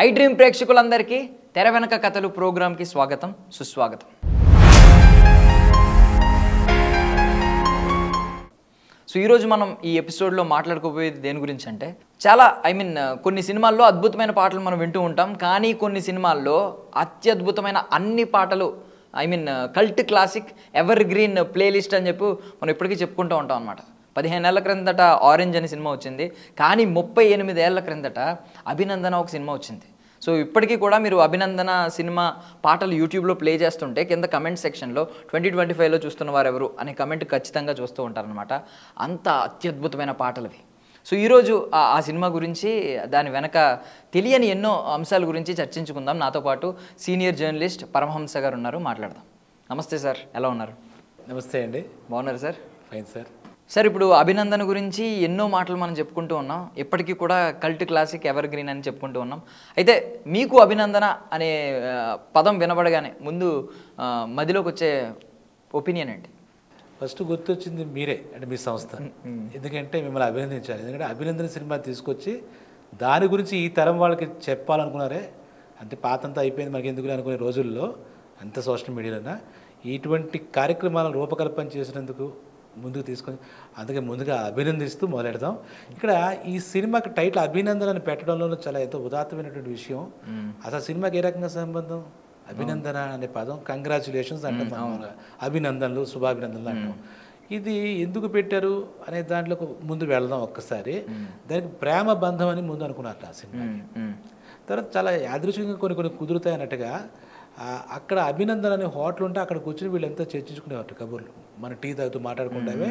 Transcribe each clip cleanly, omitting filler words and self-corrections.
I dream ప్రేక్షకులందరికీ తెర వెనక కథలు ప్రోగ్రామ్కి స్వాగతం సుస్వాగతం. సో ఈరోజు మనం ఈ ఎపిసోడ్లో మాట్లాడుకోబోయేది దేని గురించి అంటే చాలా కొన్ని సినిమాల్లో అద్భుతమైన పాటలు మనం వింటూ ఉంటాం, కానీ కొన్ని సినిమాల్లో అత్యద్భుతమైన అన్ని పాటలు cult classic ever green playlist అని చెప్పి మనం ఇప్పటికీ చెప్పుకుంటూ ఉంటాం అనమాట. 15 ఏళ్ల క్రిందట ఆరెంజ్ అనే సినిమా వచ్చింది, కానీ 38 ఏళ్ల క్రిందట అభినందన ఒక సినిమా వచ్చింది. సో ఇప్పటికీ కూడా మీరు అభినందన సినిమా పాటలు యూట్యూబ్లో ప్లే చేస్తుంటే కింద కమెంట్ సెక్షన్లో 2025లో చూస్తున్న వారు ఎవరు అనే కమెంట్ ఖచ్చితంగా చూస్తూ ఉంటారనమాట. అంత అత్యద్భుతమైన పాటలవి. సో ఈరోజు ఆ సినిమా గురించి, దాని వెనక తెలియని ఎన్నో అంశాల గురించి చర్చించుకుందాం. నాతో పాటు సీనియర్ జర్నలిస్ట్ పరమహంస గారు ఉన్నారు, మాట్లాడదాం. నమస్తే సార్, ఎలా ఉన్నారు? నమస్తే అండి. బాగున్నారు సార్? Fine sir. సార్, ఇప్పుడు అభినందన గురించి ఎన్నో మాటలు మనం చెప్పుకుంటూ ఉన్నాం, ఇప్పటికీ కూడా కల్ట్ క్లాసిక్ ఎవర్ గ్రీన్ అని చెప్పుకుంటూ ఉన్నాం. అయితే మీకు అభినందన అనే పదం వినబడగానే ముందు మదిలోకి వచ్చే ఒపీనియన్ ఏంటి? ఫస్ట్ గుర్తొచ్చింది మీరే, అంటే మీ సంస్థ. ఎందుకంటే మిమ్మల్ని అభినందించాలి. ఎందుకంటే అభినందన సినిమా తీసుకొచ్చి దాని గురించి ఈ తరం వాళ్ళకి చెప్పాలనుకున్నారే. అంటే పాతంతా అయిపోయింది మనకి ఎందుకు అనుకునే రోజుల్లో అంత సోషల్ మీడియాలోనా ఇటువంటి కార్యక్రమాలను రూపకల్పన చేసినందుకు ముందుకు తీసుకొని, అందుకే ముందుగా అభినందిస్తూ మొదలెడదాం. ఇక్కడ ఈ సినిమాకి టైటిల్ అభినందన అని పెట్టడంలో చాలా ఎంతో ఉదాత్తమైనటువంటి విషయం. అసలు సినిమాకి ఏ రకంగా సంబంధం? అభినందన అనే పదం కంగ్రాచులేషన్స్ అంటాం, అభినందనలు, శుభాభినందనలు అంటాం. ఇది ఎందుకు పెట్టారు అనే దాంట్లోకి ముందు వెళదాం ఒక్కసారి. దానికి ప్రేమ బంధం అని ముందు అనుకున్నారు ఆ సినిమాకి. తర్వాత చాలా యాదృచ్ఛికంగా కొన్ని కుదురుతాయి అన్నట్టుగా అక్కడ అభినందన అనే హోటల్ ఉంటే అక్కడ కూర్చొని వీళ్ళంతా చర్చించుకునేవారు కబుర్లు, మన టీ తాగుతూ మాట్లాడుకుంటామే.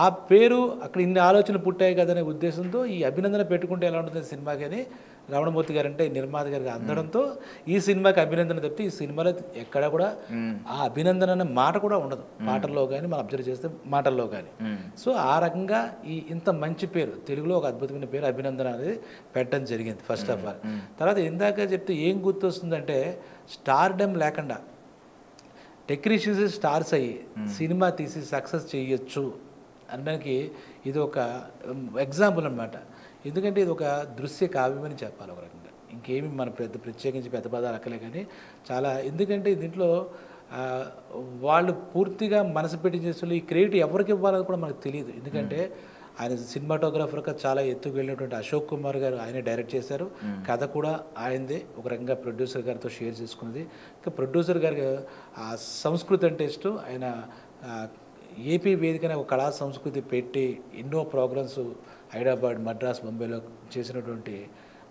ఆ పేరు అక్కడ ఇన్ని ఆలోచనలు పుట్టాయి కదనే ఉద్దేశంతో ఈ అభినందన పెట్టుకుంటే ఎలా ఉంటుంది సినిమాకి అని రమణమూర్తి గారు అంటే నిర్మాత గారికి అందడంతో ఈ సినిమాకి అభినందన తప్పితే ఈ సినిమాలో ఎక్కడ కూడా ఆ అభినందన అనే మాట కూడా ఉండదు, పాటల్లో కానీ మనం అబ్జర్వ్ చేస్తే మాటల్లో కానీ. సో ఆ రకంగా ఇంత మంచి పేరు, తెలుగులో ఒక అద్భుతమైన పేరు అభినందన అనేది పెట్టడం జరిగింది ఫస్ట్ ఆఫ్ ఆల్. తర్వాత ఇందాక చెప్తే ఏం గుర్తొస్తుందంటే, స్టార్డమ్ లేకుండా టెక్నీషియన్స్ స్టార్స్ అయ్యి సినిమా తీసి సక్సెస్ చేయొచ్చు అనడానికి ఇది ఒక ఎగ్జాంపుల్ అనమాట. ఎందుకంటే ఇది ఒక దృశ్య కావ్యమని చెప్పాలి ఒక రకంగా. ఇంకేమి మన ప్రత్యేకించి పెద్ద పదాలు అక్కలే కానీ చాలా. ఎందుకంటే దీంట్లో వాళ్ళు పూర్తిగా మనసు పెట్టి చేస్తున్న ఈ క్రెడిట్ ఎవరికి ఇవ్వాలని కూడా మనకు తెలియదు. ఎందుకంటే ఆయన సినిమాటోగ్రాఫర్గా చాలా ఎత్తుకు వెళ్ళినటువంటి అశోక్ కుమార్ గారు ఆయనే డైరెక్ట్ చేశారు. కథ కూడా ఆయనదే, ఒక రకంగా ప్రొడ్యూసర్ గారితో షేర్ చేసుకున్నది. ఇంకా ప్రొడ్యూసర్ గారికి ఆ సంస్కృతి అంటే ఇష్టం. ఆయన ఏపీ వేదికనే ఒక కళా సంస్కృతి పెట్టి ఎన్నో ప్రోగ్రామ్స్ హైదరాబాద్, మద్రాస్, ముంబైలో చేసినటువంటి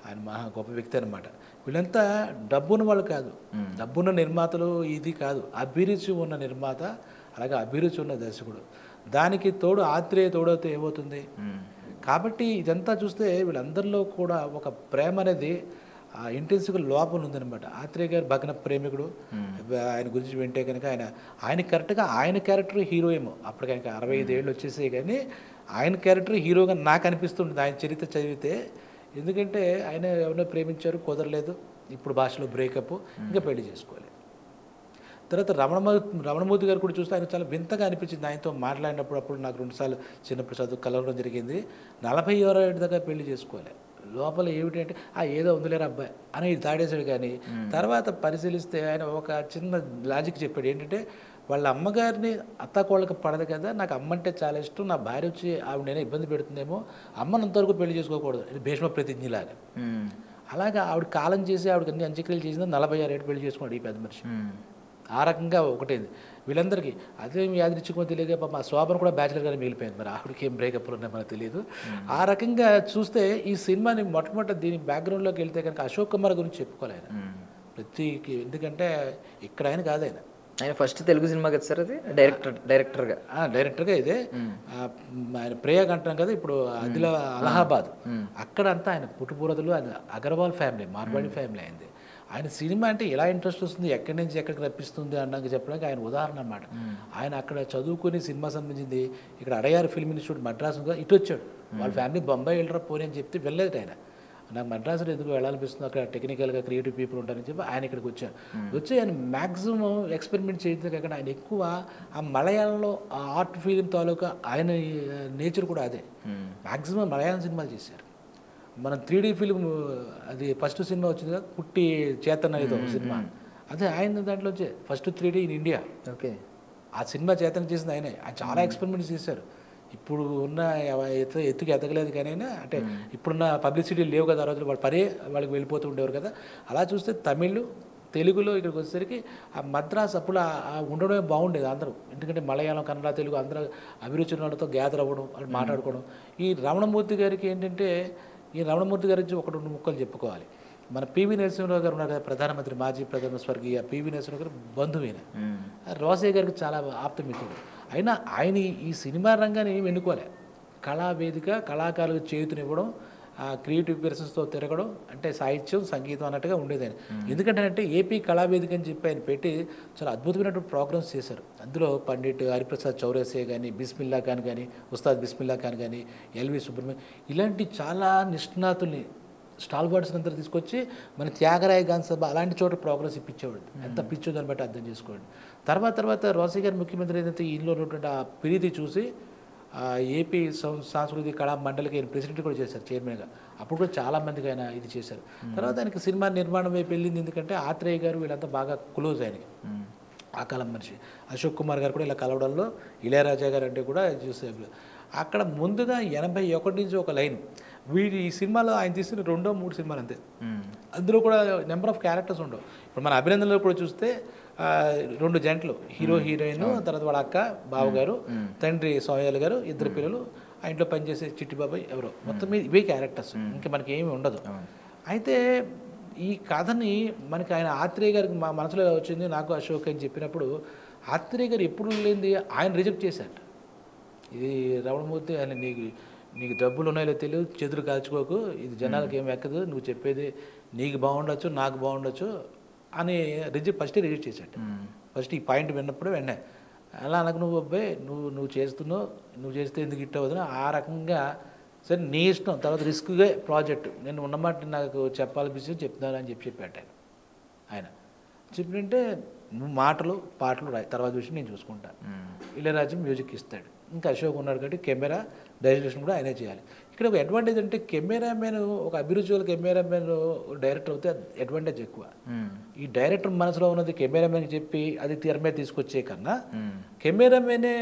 ఆయన మహా గొప్ప వ్యక్తి అనమాట. వీళ్ళంతా డబ్బున్న వాళ్ళు కాదు, డబ్బున్న నిర్మాతలు ఇది కాదు, అభిరుచి ఉన్న నిర్మాత, అలాగే అభిరుచి ఉన్న దర్శకుడు. దానికి తోడు ఆత్రేయ తోడవుతే ఏమవుతుంది? కాబట్టి ఇదంతా చూస్తే వీళ్ళందరిలో కూడా ఒక ప్రేమ అనేది ఇంటెన్సివ్గా లోపల ఉందనమాట. ఆత్రేయ గారు భగ్న ప్రేమికుడు. ఆయన గురించి వింటే కనుక ఆయన కరెక్ట్గా ఆయన క్యారెక్టర్ హీరో ఏమో, అప్పటికి ఆయనకి 65 ఏళ్ళు వచ్చేసాయి, కానీ ఆయన క్యారెక్టర్ హీరోగా నాకు అనిపిస్తుంది ఆయన చరిత్ర చదివితే. ఎందుకంటే ఆయన ఎవరినో ప్రేమించారు, కుదరలేదు, ఇప్పుడు భాషలో బ్రేకప్, ఇంకా పెళ్లి చేసుకోవాలి. తర్వాత రమణమూర్తి గారు కూడా చూస్తే ఆయన చాలా వింతగా అనిపించింది. ఆయనతో మాట్లాడినప్పుడు అప్పుడు నాకు 2 సార్లు చిన్నప్పుడు చదువు కలవడం జరిగింది. 46 ఏళ్ళ దాకా పెళ్లి చేసుకోవాలి. లోపల ఏమిటి అంటే ఏదో ఉందిలేరు అబ్బాయి అని తాడేశాడు. కానీ తర్వాత పరిశీలిస్తే ఆయన ఒక చిన్న లాజిక్ చెప్పాడు. ఏంటంటే వాళ్ళ అమ్మగారిని అత్తాకోళ్ళకి పడదు కదా, నాకు అమ్మ అంటే చాలా ఇష్టం, నా భార్య వచ్చి ఆవిడ నేనే ఇబ్బంది పెడుతుందేమో, అమ్మనంతవరకు పెళ్లి చేసుకోకూడదు, ఇది భీష్మ ప్రతిజ్ఞలాగా. అలాగా ఆవిడ కాలం చేసి ఆవిడకి అన్ని అంత్యక్రియలు చేసింది, 46 ఏళ్ళు పెళ్లి చేసుకున్నాడు ఈ పెద్ద మనిషి. ఆ రకంగా ఒకటేది వీళ్ళందరికీ. అదే యాదృచ్ఛికమో తెలియక పాప శోభను కూడా బ్యాచిలర్గానే మిగిలిపోయింది. మరి ఆవిడకి ఏం బ్రేకప్లు ఉన్నాయో మనకు తెలియదు. ఆ రకంగా చూస్తే ఈ సినిమాని మొట్టమొదటి దీని బ్యాక్గ్రౌండ్లోకి వెళ్తే కనుక అశోక్ కుమార్ గురించి చెప్పుకోవాలి ఆయన ఎందుకంటే ఇక్కడ ఆయన కాదు, ఆయన ఫస్ట్ తెలుగు సినిమా కదా సార్, అది డైరెక్టర్గా ఇదే. ఆయన ప్రియాగ్ అంటాం కదా, ఇప్పుడు అలహాబాద్ అక్కడ అంతా ఆయన పుట్టుపూరదులు, ఆయన అగర్వాల్ ఫ్యామిలీ, మార్వాడి ఫ్యామిలీ అయింది. ఆయన సినిమా అంటే ఎలా ఇంట్రెస్ట్ వస్తుంది, ఎక్కడి నుంచి ఎక్కడికి రప్పిస్తుంది అన్నాక చెప్పడానికి ఆయన ఉదాహరణ అన్నమాట. ఆయన అక్కడ చదువుకుని సినిమా సంబంధించింది ఇక్కడ అడయార్ ఫిల్మ్ ఇన్స్టిట్యూట్ మద్రాసు ఇటు వచ్చాడు. వాళ్ళ ఫ్యామిలీ బొంబాయి వెళ్ళరా పోనీ అని చెప్తే వెళ్ళలేదు ఆయన. నాకు మద్రాసులో ఎందుకు వెళ్ళాలనిపిస్తుంది, అక్కడ టెక్నికల్గా క్రియేటివ్ పీపుల్ ఉంటారని చెప్పి ఆయన ఇక్కడికి వచ్చాను. వచ్చి ఆయన మ్యాక్సిమం ఎక్స్పెరిమెంట్ చేయడం కాకుండా ఆయన ఎక్కువ ఆ మలయాళంలో ఆ ఆర్ట్ ఫిలిం తాలూకా ఆయన నేచర్ కూడా అదే. మ్యాక్సిమం మలయాళం సినిమాలు చేశారు. మనం 3D ఫిల్మ్ అది ఫస్ట్ సినిమా వచ్చింది కదా కుట్టి చేతన్ ఏదో సినిమా, అదే ఆయన దాంట్లో వచ్చే first 3D in India. Okay. ఆ సినిమా చేతన చేసింది ఆయన చాలా ఎక్స్పెరిమెంట్స్ చేశారు. ఇప్పుడు ఉన్న ఎత్తుకి ఎదగలేదు కానీ అంటే ఇప్పుడున్న పబ్లిసిటీ లేవు కదా ఆ రోజులు, వాళ్ళ పరే వాళ్ళకి వెళ్ళిపోతూ ఉండేవారు కదా. అలా చూస్తే తమిళ్ తెలుగులో ఇక్కడికి వచ్చేసరికి ఆ మద్రాస్ అప్పుడు ఉండడమే బాగుండేది అందరూ, ఎందుకంటే మలయాళం కన్నడ తెలుగు అందరూ అభిరుచి ఉన్న వాళ్ళతో గ్యాదర్ అవ్వడం, వాళ్ళు మాట్లాడుకోవడం. ఈ రమణమూర్తి గారికి ఏంటంటే, ఈ రమణమూర్తి గారి నుంచి 1-2 ముక్కలు చెప్పుకోవాలి. మన పివి నరసింహరావు గారు ఉన్నారు కదా, ప్రధానమంత్రి మాజీ ప్రధాన స్వర్గీయ పివి నరసింహరావు గారు బంధువైన రోసయ్య గారికి చాలా ఆప్తమిత్రుడు. అయినా ఆయన ఈ సినిమా రంగాన్ని వెన్నుకోలే, కళావేదిక కళాకారులకు చేతునివ్వడం, క్రియేటివ్ పర్సన్స్తో తిరగడం, అంటే సాహిత్యం సంగీతం అన్నట్టుగా ఉండేది ఆయన. ఎందుకంటే ఏపీ కళావేదిక అని చెప్పి ఆయన పెట్టి చాలా అద్భుతమైనటువంటి ప్రోగ్రామ్స్ చేశారు. అందులో పండిట్ హరిప్రసాద్ చౌరసియా కానీ, బిస్మిల్లా ఖాన్ కానీ, ఉస్తాద్ బిస్మిల్లా ఖాన్ కానీ, ఎల్వి సుబ్రహ్మణ్యం, ఇలాంటి చాలా నిష్ణాతుల్ని స్టాల్ బర్డ్స్ అంతా తీసుకొచ్చి మన త్యాగరాయ గాన సభ అలాంటి చోట ప్రోగ్రెస్ ఇప్పించేవాడు. ఎంత పిచ్చో దాన్ని బట్టి అర్థం చేసుకోండి. తర్వాత రోసయ్య గారు ముఖ్యమంత్రి ఏదైతే ఇంట్లో ఉన్నటువంటి ఆ ప్రీతి చూసి ఏపీ సాంస్కృతిక కళా మండలికి ఆయన ప్రెసిడెంట్ కూడా చేశారు, చైర్మన్గా. అప్పుడు కూడా చాలామందికి ఆయన ఇది చేశారు. తర్వాత ఆయనకి సినిమా నిర్మాణం వైపు వెళ్ళింది, ఎందుకంటే ఆత్రేయ గారు వీళ్ళంతా బాగా క్లోజ్ ఆయనకి, ఆ కాలం మనిషి. అశోక్ కుమార్ గారు కూడా ఇలా కలవడంలో ఇళయరాజా గారు అంటే కూడా చూసే అక్కడ ముందుగా 81 నుంచి ఒక లైన్ వీడి ఈ సినిమాలో ఆయన తీసిన 2-3 సినిమాలు అంతే, అందులో కూడా నెంబర్ ఆఫ్ క్యారెక్టర్స్ ఉండవు. ఇప్పుడు మన అభినందనలో కూడా చూస్తే 2 జంటలు, హీరో హీరోయిన్, తర్వాత వాళ్ళ అక్క బావగారు, తండ్రి సోమయాలు గారు, 2 పిల్లలు, ఆ ఇంట్లో పనిచేసే చిట్టిబాబాయ్ ఎవరో, మొత్తం ఇవే క్యారెక్టర్స్, ఇంకా మనకి ఏమి ఉండదు. అయితే ఈ కథని మనకి ఆయన ఆత్రేయ గారికి మా మనసులో వచ్చింది, నాకు అశోక్ అని చెప్పినప్పుడు ఆత్రేయ గారు ఎప్పుడు లేనిది ఆయన రిజెక్ట్ చేశారు. ఇది రమణమూర్తి ఆయన నీకు డబ్బులు ఉన్నాయో తెలియదు, చెదురు కాల్చుకోకు, ఇది జనాలకు ఏం ఎక్కదు, నువ్వు చెప్పేది నీకు బాగుండొచ్చు నాకు బాగుండొచ్చు అని ఫస్టే రిజెక్ట్ చేశాడు. ఫస్ట్ ఈ పాయింట్ విన్నప్పుడు వెంటనే అలా అనకు నువ్వు అబ్బాయి, నువ్వు చేస్తే ఎందుకు హిట్ అవ్వదు ఆ రకంగా, సరే నీ ఇష్టం, తర్వాత రిస్క్గా ప్రాజెక్టు, నేను ఉన్నమాట నాకు చెప్పాలనిపిస్తుంది చెప్తున్నాను అని చెప్పాడు ఆయన. చెప్పినంటే నువ్వు మాటలు పాటలు రాయి, తర్వాత విషయం నేను చూసుకుంటాను. ఇళయరాజా మ్యూజిక్ ఇస్తాడు, ఇంకా అశోక్ ఉన్నాడు కాబట్టి కెమెరా డైరెక్షన్ కూడా ఆయనే చేయాలి. ఇక్కడ ఒక అడ్వాంటేజ్ అంటే కెమెరామెన్, ఒక అభిరుచి కెమెరామెన్ డైరెక్టర్ అవుతే అడ్వాంటేజ్ ఎక్కువ. ఈ డైరెక్టర్ మనసులో ఉన్నది కెమెరామెన్కి చెప్పి అది తెర మీద తీసుకొచ్చే కన్నా కెమెరామెనే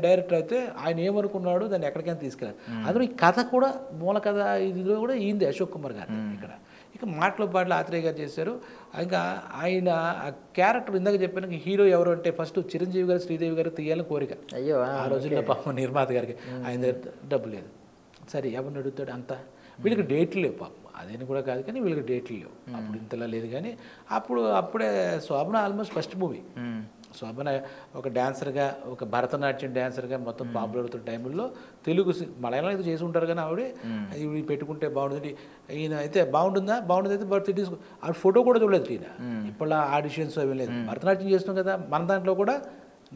డైరెక్టర్ అయితే ఆయన ఏమనుకున్నాడు దాన్ని ఎక్కడికైనా తీసుకెళ్ళాలి. అందులో ఈ కథ కూడా మూల కథ ఇదిలో కూడా ఈంది అశోక్ కుమార్ గారు. ఇక్కడ ఇక మాటలు పాటలు ఆత్రేయ గారు చేశారు. ఇంకా ఆయన ఆ క్యారెక్టర్ ఇందాక చెప్పాను, హీరో ఎవరు అంటే ఫస్ట్ చిరంజీవి గారు శ్రీదేవి గారు తీయాలని కోరిక. అయ్యో ఆ రోజుల్లో పాపం నిర్మాత గారికి, ఆయన దగ్గర డబ్బు లేదు, సరే ఎవరిని అడుగుతాడు అంతా, వీళ్ళకి డేట్లు లేవు పాపం, అదేని కూడా కాదు కానీ వీళ్ళకి డేట్లు లేవు. అప్పుడు ఇంతలా లేదు కానీ అప్పుడే శోభన ఆల్మోస్ట్ ఫస్ట్ మూవీ. శోభన ఒక డాన్సర్గా, ఒక భరతనాట్యం డాన్సర్గా మొత్తం పాపులర్ అవుతున్న టైంలో తెలుగు మలయాళం అయితే చేసి ఉంటారు కానీ ఆవిడ ఇవి పెట్టుకుంటే బాగుంటుంది, ఈయన అయితే బాగుంటుంది అయితే బర్త్ తీసుకో, ఆవిడ ఫోటో కూడా చూడలేదు ఈయన. ఇప్పుడులా ఆడిషన్స్ అవి లేదు, భరతనాట్యం చేస్తున్నాం కదా మన దాంట్లో కూడా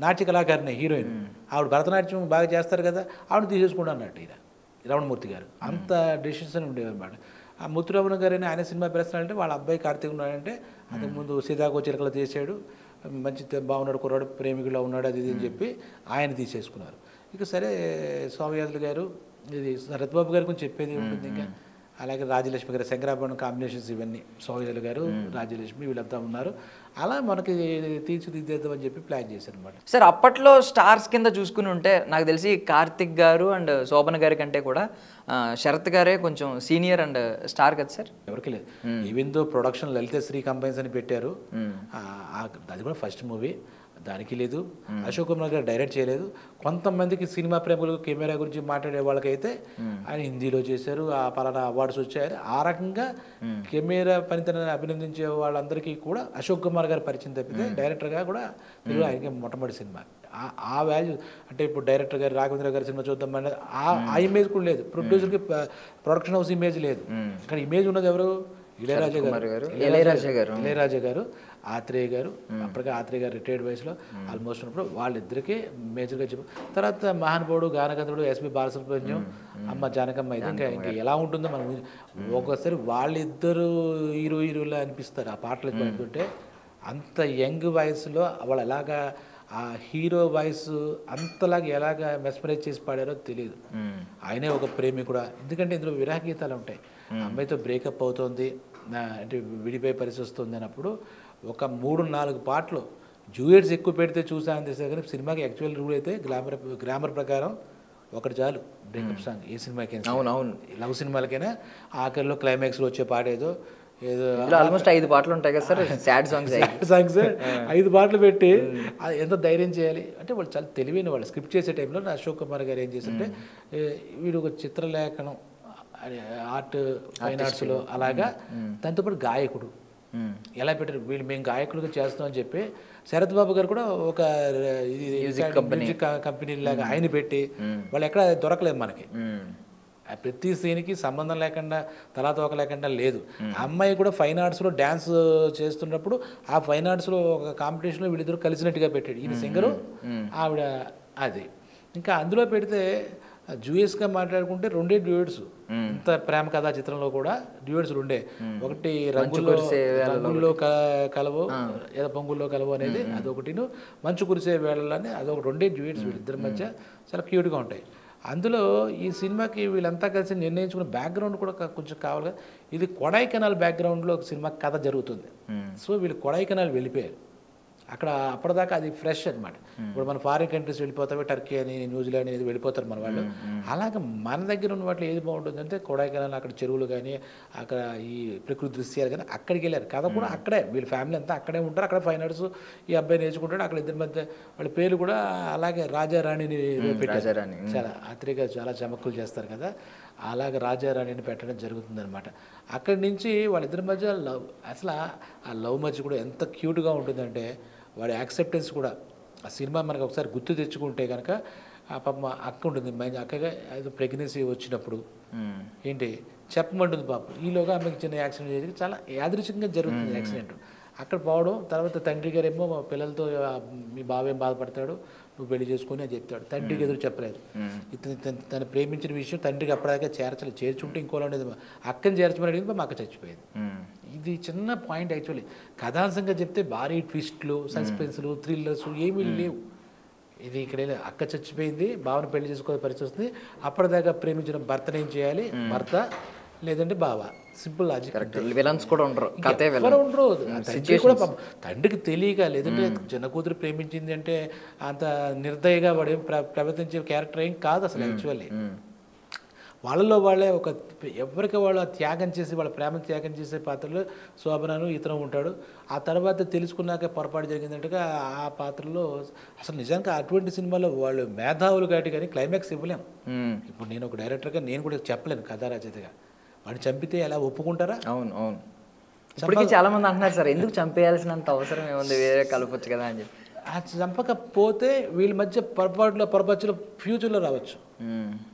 నాట్య కళాకారిని హీరోయిన్, ఆవిడ భరతనాట్యం బాగా చేస్తారు కదా ఆవిడ తీసేసుకుంటా అన్నట్టు ఈయన రమణమూర్తి గారు. అంత డెసిషన్ ఉండేవి అనమాట. ఆ ముత్తురమణ గారు ఆయన సినిమా పిలుస్తున్నాడంటే వాళ్ళ అబ్బాయి కార్తీక్ ఉన్నాడంటే అంతకుముందు సీతాకో చిలకలు తీసాడు, మంచి బాగున్నాడు కుర్రాడు, ప్రేమికులా ఉన్నాడు, అది ఇది అని చెప్పి ఆయన తీసేసుకున్నారు. ఇక సరే సోమయాజులు గారు, ఇది రత్బాబు గారు కొంచెం చెప్పేది ఉంటుంది, ఇంకా అలాగే రాజలక్ష్మి గారు, శంకరాభరణం కాంబినేషన్స్ ఇవన్నీ, సోమయాజులు గారు రాజలక్ష్మి వీళ్ళంతా ఉన్నారు. అలా మనకి తీర్చిదిద్దేద్దామని చెప్పి ప్లాన్ చేశారు అనమాట. సార్ అప్పట్లో స్టార్స్ కింద చూసుకుని ఉంటే నాకు తెలిసి కార్తిక్ గారు అండ్ శోభన్ గారి కంటే కూడా శరత్ గారే కొంచెం సీనియర్ అండ్ స్టార్ కదా సార్. ఎవరికి లేదు, ఈవెన్ దో ప్రొడక్షన్ లలిత శ్రీ కంపెనీస్ అని పెట్టారు, అది కూడా ఫస్ట్ మూవీ, దానికి లేదు. అశోక్ కుమార్ గారు డైరెక్ట్ చేయలేదు. కొంతమందికి సినిమా ప్రేమికులు కెమెరా గురించి మాట్లాడే వాళ్ళకైతే ఆయన హిందీలో చేశారు, ఆ పలానా అవార్డ్స్ వచ్చారు. ఆ రకంగా కెమెరా పనితనాన్ని అభినందించే వాళ్ళందరికీ కూడా అశోక్ కుమార్ గారు పరిచయం తప్పితే డైరెక్టర్గా కూడా తెలుగు ఆయనకి మొట్టమొదటి సినిమా. ఆ వాల్యూ అంటే ఇప్పుడు డైరెక్టర్ గారు రాఘవేంద్ర గారి సినిమా చూద్దాం అనేది ఆ ఇమేజ్ కూడా లేదు, ప్రొడ్యూసర్కి ప్రొడక్షన్ హౌస్ ఇమేజ్ లేదు. ఇక్కడ ఇమేజ్ ఉన్నది ఎవరు? ఇళయరాజా గారు, ఆత్రేయ గారు. అప్పటికే ఆత్రేయ గారు రిటైర్డ్ వయసులో ఆల్మోస్ట్ ఉన్నప్పుడు వాళ్ళిద్దరికీ మేజర్గా చెప్పారు. తర్వాత మహానుభావుడు గానగంధుడు ఎస్పి బాలసుబ్రహ్మణ్యం, అమ్మ జానకమ్మ, ఇది ఇంకా ఎలా ఉంటుందో మనం ఒక్కోసారి వాళ్ళిద్దరు హీరోలా అనిపిస్తారు ఆ పాటలు పండుతుంటే. అంత యంగ్ వయసులో వాళ్ళు ఎలాగా ఆ హీరో వాయిస్ అంతలాగా ఎలాగ మెస్మరైజ్ చేసి పాడారో తెలియదు. ఆయనే ఒక ప్రేమికుడా, ఎందుకంటే ఇందులో విరహ గీతాలు ఉంటాయి. అమ్మాయితో బ్రేకప్ అవుతుంది, అంటే విడిపోయే పరిస్థితి వస్తుంది అన్నప్పుడు ఒక 3-4 పాటలు డ్యూయెట్స్ ఎక్కువ పెడితే చూసాను తెలిసే, కానీ సినిమాకి యాక్చువల్ రూల్ అయితే గ్రామర్ ప్రకారం ఒకటి చాలు బ్రేకప్ సాంగ్. ఏ సినిమాకైనా, అవునవును, లవ్ సినిమాలకైనా ఆఖరిలో క్లైమాక్స్లో వచ్చే పాట ఏదో ఆల్మోస్ట్ 5 పాటలు ఉంటాయి కదా సార్, సాడ్ సాంగ్స్. సాంగ్స్ 5 పాటలు పెట్టి అది ఎంత ధైర్యం చేయాలి అంటే వాళ్ళు చాలా తెలివైన వాళ్ళు. స్క్రిప్ట్ చేసే టైంలో అశోక్ కుమార్ గారు ఏం చేస్తుంటే, వీడు ఒక చిత్రలేఖనం ఆర్ట్ ఫైన్ ఆర్ట్స్లో అలాగా, దాంతోపాటు గాయకుడు ఎలా పెట్టారు వీళ్ళు, మేము గాయకులుగా చేస్తాం అని చెప్పి శరత్ బాబు గారు కూడా ఒక మ్యూజిక్ కంపెనీ లాగా ఆయన పెట్టి వాళ్ళు ఎక్కడ దొరకలేదు మనకి. ప్రతి సీన్కి సంబంధం లేకుండా తలాతోక లేకుండా లేదు. ఆ అమ్మాయి కూడా ఫైన్ ఆర్ట్స్లో డ్యాన్స్ చేస్తున్నప్పుడు ఆ ఫైన్ ఆర్ట్స్లో ఒక కాంపిటీషన్లో వీళ్ళిద్దరు కలిసినట్టుగా పెట్టాడు. ఈయన సింగరు, ఆవిడ. అది ఇంకా అందులో పెడితే డ్యూయట్స్గా మాట్లాడుకుంటే 2 డ్యూయట్స్. ఇంత ప్రేమ కథా చిత్రంలో కూడా డ్యూయట్స్ 2. ఒకటి రంగుల్లో కలవు, ఏదో పొంగుల్లో కలవు అనేది అదొకటిను, మంచు కురిసే వేళలని అదొక 2 డ్యూయట్స్ వీళ్ళిద్దరి మధ్య చాలా క్యూట్గా ఉంటాయి. అందులో ఈ సినిమాకి వీళ్ళంతా కలిసి నిర్ణయించుకున్న బ్యాక్గ్రౌండ్ కూడా కొంచెం కావాలి. ఇది కొడైకెనాల్ బ్యాక్గ్రౌండ్లో ఒక సినిమా కథ జరుగుతుంది. సో వీళ్ళు కొడైకెనాల్ వెళ్ళిపోయారు. అక్కడ అప్పటిదాకా అది ఫ్రెష్ అనమాట. ఇప్పుడు మన ఫారిన్ కంట్రీస్ వెళ్ళిపోతామే, టర్కీ అని న్యూజిలాండ్ అనేది వెళ్ళిపోతారు మన వాళ్ళు. అలాగే మన దగ్గర ఉన్న వాటిలో ఏది బాగుంటుంది అంటే కొడైకెనాల్, అక్కడ చెరువులు కానీ అక్కడ ఈ ప్రకృతి దృశ్యాలు కానీ అక్కడికి వెళ్ళారు. కథ కూడా అక్కడే, వీళ్ళ ఫ్యామిలీ అంతా అక్కడే ఉంటారు. అక్కడ ఫైన్ ఆర్ట్స్ ఈ అబ్బాయి నేర్చుకుంటాడు. అక్కడ ఇద్దరి మధ్య వాళ్ళ పేరు కూడా అలాగే రాజారాణిని పెట్టారు. చాలా అత్రిగా చాలా చమక్కులు చేస్తారు కదా, అలాగే రాజారాణిని పెట్టడం జరుగుతుంది అనమాట. అక్కడి నుంచి వాళ్ళిద్దరి మధ్య లవ్, అసలు ఆ లవ్ మధ్య కూడా ఎంత క్యూట్గా ఉంటుందంటే వాడి యాక్సెప్టెన్స్ కూడా. ఆ సినిమా మనకు ఒకసారి గుర్తు తెచ్చుకుంటే కనుక ఆ పాప అక్క ఉంటుంది, మంచి అక్కగా ఏదో ప్రెగ్నెన్సీ వచ్చినప్పుడు ఏంటి చెప్పమంటుంది పాప. ఈలోగా ఆమెకి చిన్న యాక్సిడెంట్ చేసి చాలా యాదృచ్ఛికంగా జరుగుతుంది యాక్సిడెంట్. అక్కడ పోవడం, తర్వాత తండ్రి గారు ఏమో పిల్లలతో మీ బావేం బాధపడతాడు, నువ్వు పెళ్లి చేసుకుని అని చెప్తాడు. తండ్రికి ఎదురు చెప్పలేదు. తను ప్రేమించిన విషయం తండ్రికి అప్పటిదాకా చేర్చలేదు. చేర్చుంటే ఇంకోలా ఉండేది. అక్కని చేర్చమని అడిగింది, మా అక్క చచ్చిపోయింది. ఇది చిన్న పాయింట్. యాక్చువల్లీ కథాంశంగా చెప్తే భారీ ట్విస్ట్లు, సస్పెన్స్లు, థ్రిల్లర్స్ ఏమీ లేవు. ఇది ఇక్కడ అక్క చచ్చిపోయింది, బావని పెళ్లి చేసుకోవాల్సిన పరిస్థితి వస్తుంది. అప్పటిదాకా ప్రేమించిన భర్తను ఏం చేయాలి, భర్త లేదంటే బావ. Simple logic. విలన్స్ కూడా ఉండరు, ఉండరు. తండ్రి కూడా తండ్రికి తెలియక, లేదంటే చిన్న కూతురు ప్రేమించింది అంటే అంత నిర్దయగా వాడు ప్రవర్తించే క్యారెక్టర్ ఏం కాదు అసలు. యాక్చువల్లీ వాళ్ళలో వాళ్ళే ఒక ఎవరికి వాళ్ళు త్యాగం చేసి వాళ్ళ ప్రేమను త్యాగం చేసే పాత్రలో శోభనను ఇతను ఉంటాడు. ఆ తర్వాత తెలుసుకున్నాక పొరపాటు జరిగిందంటగా ఆ పాత్రలో అసలు నిజంగా అటువంటి సినిమాలో వాళ్ళు మేధావులు కానీ క్లైమాక్స్ ఇవ్వలేం. ఇప్పుడు నేను ఒక డైరెక్టర్గా నేను కూడా చెప్పలేను కథా రచయితగా. వాడిని చంపితే ఎలా ఒప్పుకుంటారా? అవును అవును. ఇప్పటికీ చాలా మంది అంటున్నారు సార్, ఎందుకు చంపేయాల్సినంత అవసరం ఏముంది, వేరే కలపచ్చు కదా అని చెప్పి. ఆ చంపకపోతే వీళ్ళ మధ్య పొరపాటులో ఫ్యూచర్లో రావచ్చు.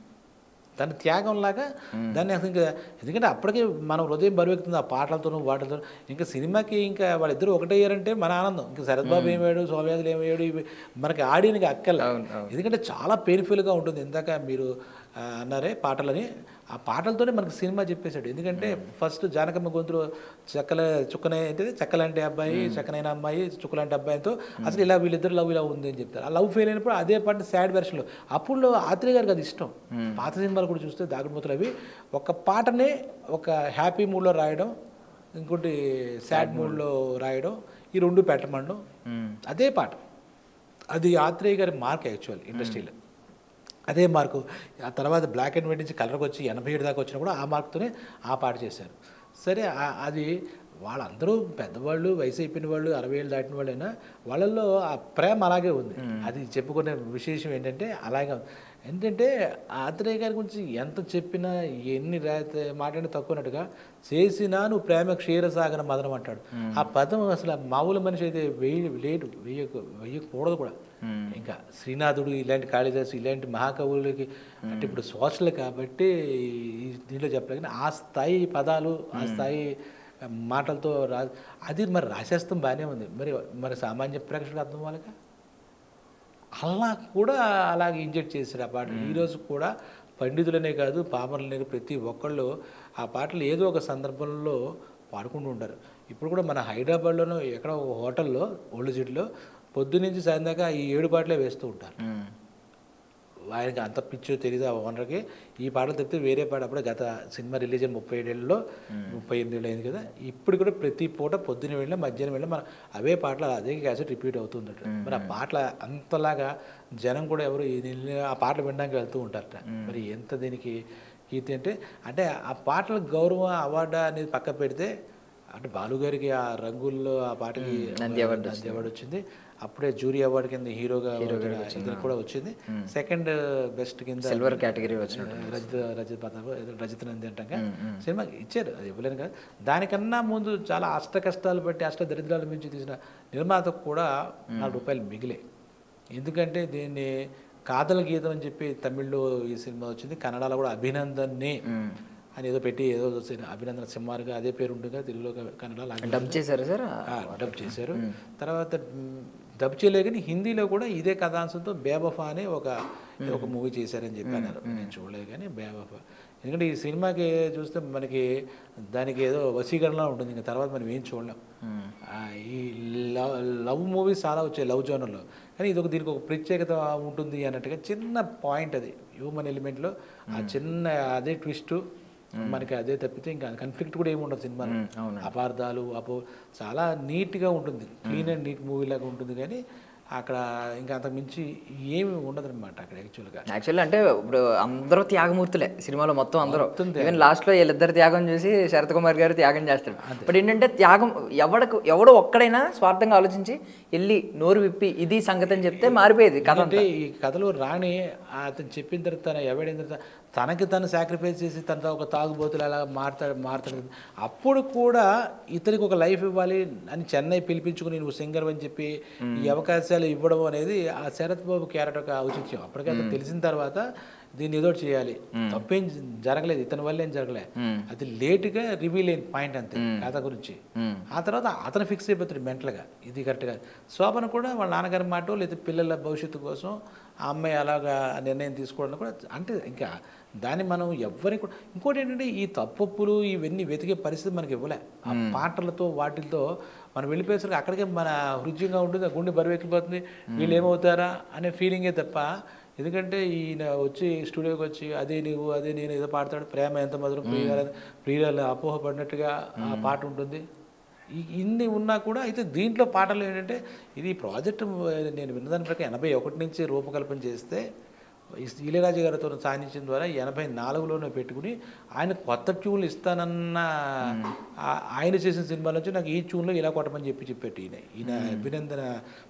దాని త్యాగంలాగా దాన్ని అసలు ఇంకా, ఎందుకంటే అప్పటికే మనం హృదయం బరువెక్కుతుంది ఆ పాటలతోనూ వాటితో. ఇంకా సినిమాకి ఇంకా వాళ్ళిద్దరూ ఒకటయ్యారంటే మన ఆనందం. ఇంకా శరత్ బాబు ఏమయ్యాడు, సోమయాజులు ఏమయ్యాడు, ఇవి మనకి ఆడియన్కి అక్కర్లే. ఎందుకంటే చాలా పెయిన్ఫుల్గా ఉంటుంది. ఇందాక మీరు అన్నారే పాటలని, ఆ పాటలతోనే మనకు సినిమా చెప్పేశాడు. ఎందుకంటే ఫస్ట్ జానకమ్మ గొంతులు చక్కలాంటి అబ్బాయి, చక్కనైన అమ్మాయి, చుక్కలాంటి అబ్బాయితో అసలు ఇలా వీళ్ళిద్దరు లవ్ ఇలా ఉంది అని చెప్తారు. ఆ లవ్ ఫెయిల్ అయినప్పుడు అదే పాట సాడ్ వెర్షన్లో. అప్పుడు ఆత్రేయ గారికి అది ఇష్టం. పాత సినిమాలు కూడా చూస్తే దాగుడుమూతలు అవి ఒక పాటనే ఒక హ్యాపీ మూడ్లో రాయడం, ఇంకోటి సాడ్ మూడ్లో రాయడం, ఈ 2 పెట్టమండం అదే పాట. అది ఆత్రేయ గారి మార్క్ యాక్చువల్ ఇండస్ట్రీలో. అదే మార్కు. ఆ తర్వాత బ్లాక్ అండ్ వైట్ నుంచి కలర్కి వచ్చి 87 దాకా వచ్చినా కూడా ఆ మార్క్తోనే ఆ పాట చేశారు. సరే, అది వాళ్ళందరూ పెద్దవాళ్ళు, వయసు అయిపోయిన వాళ్ళు, 60 ఏళ్ళు దాటిన వాళ్ళైనా వాళ్ళల్లో ఆ ప్రేమ అలాగే ఉంది. అది చెప్పుకునే విశేషం ఏంటంటే అలాగే ఏంటంటే ఆత్రేయ గారి గురించి ఎంత చెప్పినా ఎన్ని మాట్లాడినా తక్కువనట్టుగా చేసినా నువ్వు ప్రేమ క్షీరసాగర మదనం అంటాడు. ఆ పదం అసలు మామూలు మనిషి అయితే వేయకూడదు కూడా. ఇంకా శ్రీనాథుడు, ఇలాంటి కాళిదాసు, ఇలాంటి మహాకవులకి అంటే ఇప్పుడు సోషల్ కాబట్టి దీంట్లో చెప్పలేదు, కానీ ఆ స్థాయి పదాలు, ఆ స్థాయి మాటలతో అది మరి రాసేస్తాం బాగానే ఉంది. మరి సామాన్య ప్రేక్షకులకు అర్థం వాళ్ళకి అలా కూడా అలాగే ఇంజెక్ట్ చేశారు ఆ పాటలు. ఈరోజు కూడా పండితులనే కాదు, పామరులనే కాదు, ప్రతి ఒక్కళ్ళు ఆ పాటలు ఏదో ఒక సందర్భంలో పాడుకుంటూ ఉంటారు. ఇప్పుడు కూడా మన హైదరాబాద్లోనూ ఎక్కడ ఒక హోటల్లో, ఓల్డ్ సిటీలో పొద్దునుంచి సాయం దాకా ఈ 7 పాటలే వేస్తూ ఉంటారు. ఆయనకి అంత పిచ్చో తెలియదు ఆ ఓనర్కి. ఈ పాటలు తప్పితే వేరే పాట అప్పుడే గత సినిమా రిలీజ్ అయిన 37 ఏళ్ళలో 38 ఏళ్ళు అయింది కదా, ఇప్పుడు కూడా ప్రతి పూట పొద్దున వెళ్ళినా మధ్యాహ్నం వెళ్ళినా మన అవే పాటలు అదే క్యాసెట్ రిపీట్ అవుతుందట. మరి ఆ పాటలు అంతలాగా జనం కూడా ఎవరు ఆ పాటలు వినడానికి వెళ్తూ ఉంటారట. మరి ఎంత దీనికి కీర్తి అంటే ఆ పాటల గౌరవం అవార్డు అనేది పక్క పెడితే, అంటే బాలుగారికి ఆ రంగుల్లో ఆ పాటకి నంది అవార్డు వచ్చింది. అప్పుడే జూరీ అవార్డు కింద హీరోగా ఇతను కూడా వచ్చింది. సెకండ్ బెస్ట్ కింద సిల్వర్ కేటగిరీ వచ్చింది. రజిత నంది అంటాక సినిమా ఇచ్చారు, అది ఇవ్వలేను కదా. దానికన్నా ముందు చాలా అష్ట కష్టాలు బట్టి అష్ట దరిద్రాల నుంచి తీసిన నిర్మాతకు కూడా ₹4 మిగిలే. ఎందుకంటే దీన్ని కాదల గీతం అని చెప్పి తమిళ్లో ఈ సినిమా వచ్చింది, కన్నడలో కూడా అభినందన్నే అని ఏదో పెట్టి ఏదో అభినందన సింహారుగా అదే పేరు ఉంటుంది కదా, తెలుగులో కన్నడలో డబ్ చేశారు సార్, డబ్ చేశారు. తర్వాత డబ్ చేయలేదు కానీ హిందీలో కూడా ఇదే కథాంశంతో బేవఫా అని ఒక మూవీ చేశారని చెప్పాను. నేను చూడలేదు కానీ బేవఫా. ఎందుకంటే ఈ సినిమాకి చూస్తే మనకి దానికి ఏదో వశీకరణ ఉంటుంది, ఇంకా తర్వాత మనం ఏం చూడలేం. ఈ లవ్ మూవీస్ చాలా వచ్చాయి లవ్ జోనర్లో, కానీ ఇది దీనికి ఒక ప్రత్యేకత ఉంటుంది అన్నట్టుగా చిన్న పాయింట్, అది హ్యూమన్ ఎలిమెంట్లో ఆ చిన్న అదే ట్విస్టు మనకి అదే తప్పితే ఇంకా కన్ఫ్లిక్ట్ కూడా ఏమి ఉండదు సినిమాలో. అపార్థాలు చాలా నీట్గా ఉంటుంది, క్లీన్ అండ్ నీట్ మూవీ లాగా ఉంటుంది. కానీ అక్కడ ఇంకా అంతకు మించి ఏమి ఉండదు అనమాట అక్కడ యాక్చువల్లీ. అంటే ఇప్పుడు అందరూ త్యాగమూర్తులే సినిమాలో మొత్తం అందరూ. ఈవెన్ లాస్ట్లో వీళ్ళిద్దరు త్యాగం చూసి శరత్ కుమార్ గారు త్యాగం చేస్తాడు. బట్ ఏంటంటే త్యాగం ఎవడో ఒక్కడైనా స్వార్థంగా ఆలోచించి వెళ్ళి నోరు విప్పి ఇది సంగతి అని చెప్తే మారిపోయేది కథ. అంటే ఈ కథలో రాణి అతను చెప్పిన తర్వాత ఎవడైన తర్వాత తనకి తను సాక్రిఫైస్ చేసి తనతో ఒక తాగుబోతులు అలా మారుతాడు. అప్పుడు కూడా ఇతనికి ఒక లైఫ్ ఇవ్వాలి అని చెన్నై పిలిపించుకుని నువ్వు సింగర్ అని చెప్పి ఈ అవకాశాలు ఇవ్వడం అనేది ఆ శరత్ బాబు క్యారెక్టర్ ఒక ఔచిత్యం. అప్పటికైతే తెలిసిన తర్వాత దీన్ని ఏదో చేయాలి, తప్పేం జరగలేదు, ఇతని వల్ల ఏం జరగలేదు, అది లేటుగా రివీల్ అయిన పాయింట్ అంతే కథ గురించి. ఆ తర్వాత అతను ఫిక్స్ అయిపోతాడు మెంటల్గా ఇది కరెక్ట్గా. శోభన కూడా వాళ్ళ నాన్నగారి మాట లేదా పిల్లల భవిష్యత్తు కోసం ఆ అమ్మాయి అలాగా నిర్ణయం తీసుకోవడం కూడా, అంటే ఇంకా దాన్ని మనం ఎవ్వరికి కూడా. ఇంకోటి ఏంటంటే ఈ తప్పులు ఇవన్నీ వెతికే పరిస్థితి మనకి ఇవ్వలే. ఆ పాటలతో వాటితో మనం వెళ్ళిపోయేసరికి అక్కడికే మన హృదయంగా ఉంటుంది, గుండె బరువెక్కిపోతుంది, వీళ్ళు ఏమవుతారా అనే ఫీలింగే తప్ప. ఎందుకంటే ఈయన వచ్చి స్టూడియోకి వచ్చి అదే నువ్వు అదే నేను ఏదో పాడతాడు, ప్రేమ ఎంత మధురం, ప్రియురాలు అపోహపడినట్టుగా ఆ పాట ఉంటుంది. ఇన్ని ఉన్నా కూడా అయితే దీంట్లో పాటలు ఏంటంటే ఇది ప్రాజెక్టు నేను విన్నదాని ప్రకారం 81 నుంచి రూపకల్పన చేస్తే ఇళయరాజా గారితో సాధించిన ద్వారా 84లోనే పెట్టుకుని ఆయన కొత్త ట్యూన్లు ఇస్తానన్న ఆయన చేసిన సినిమాల నుంచి నాకు ఈ ట్యూన్లో ఇలా కొట్టమని చెప్పాడు ఈయన అభినందన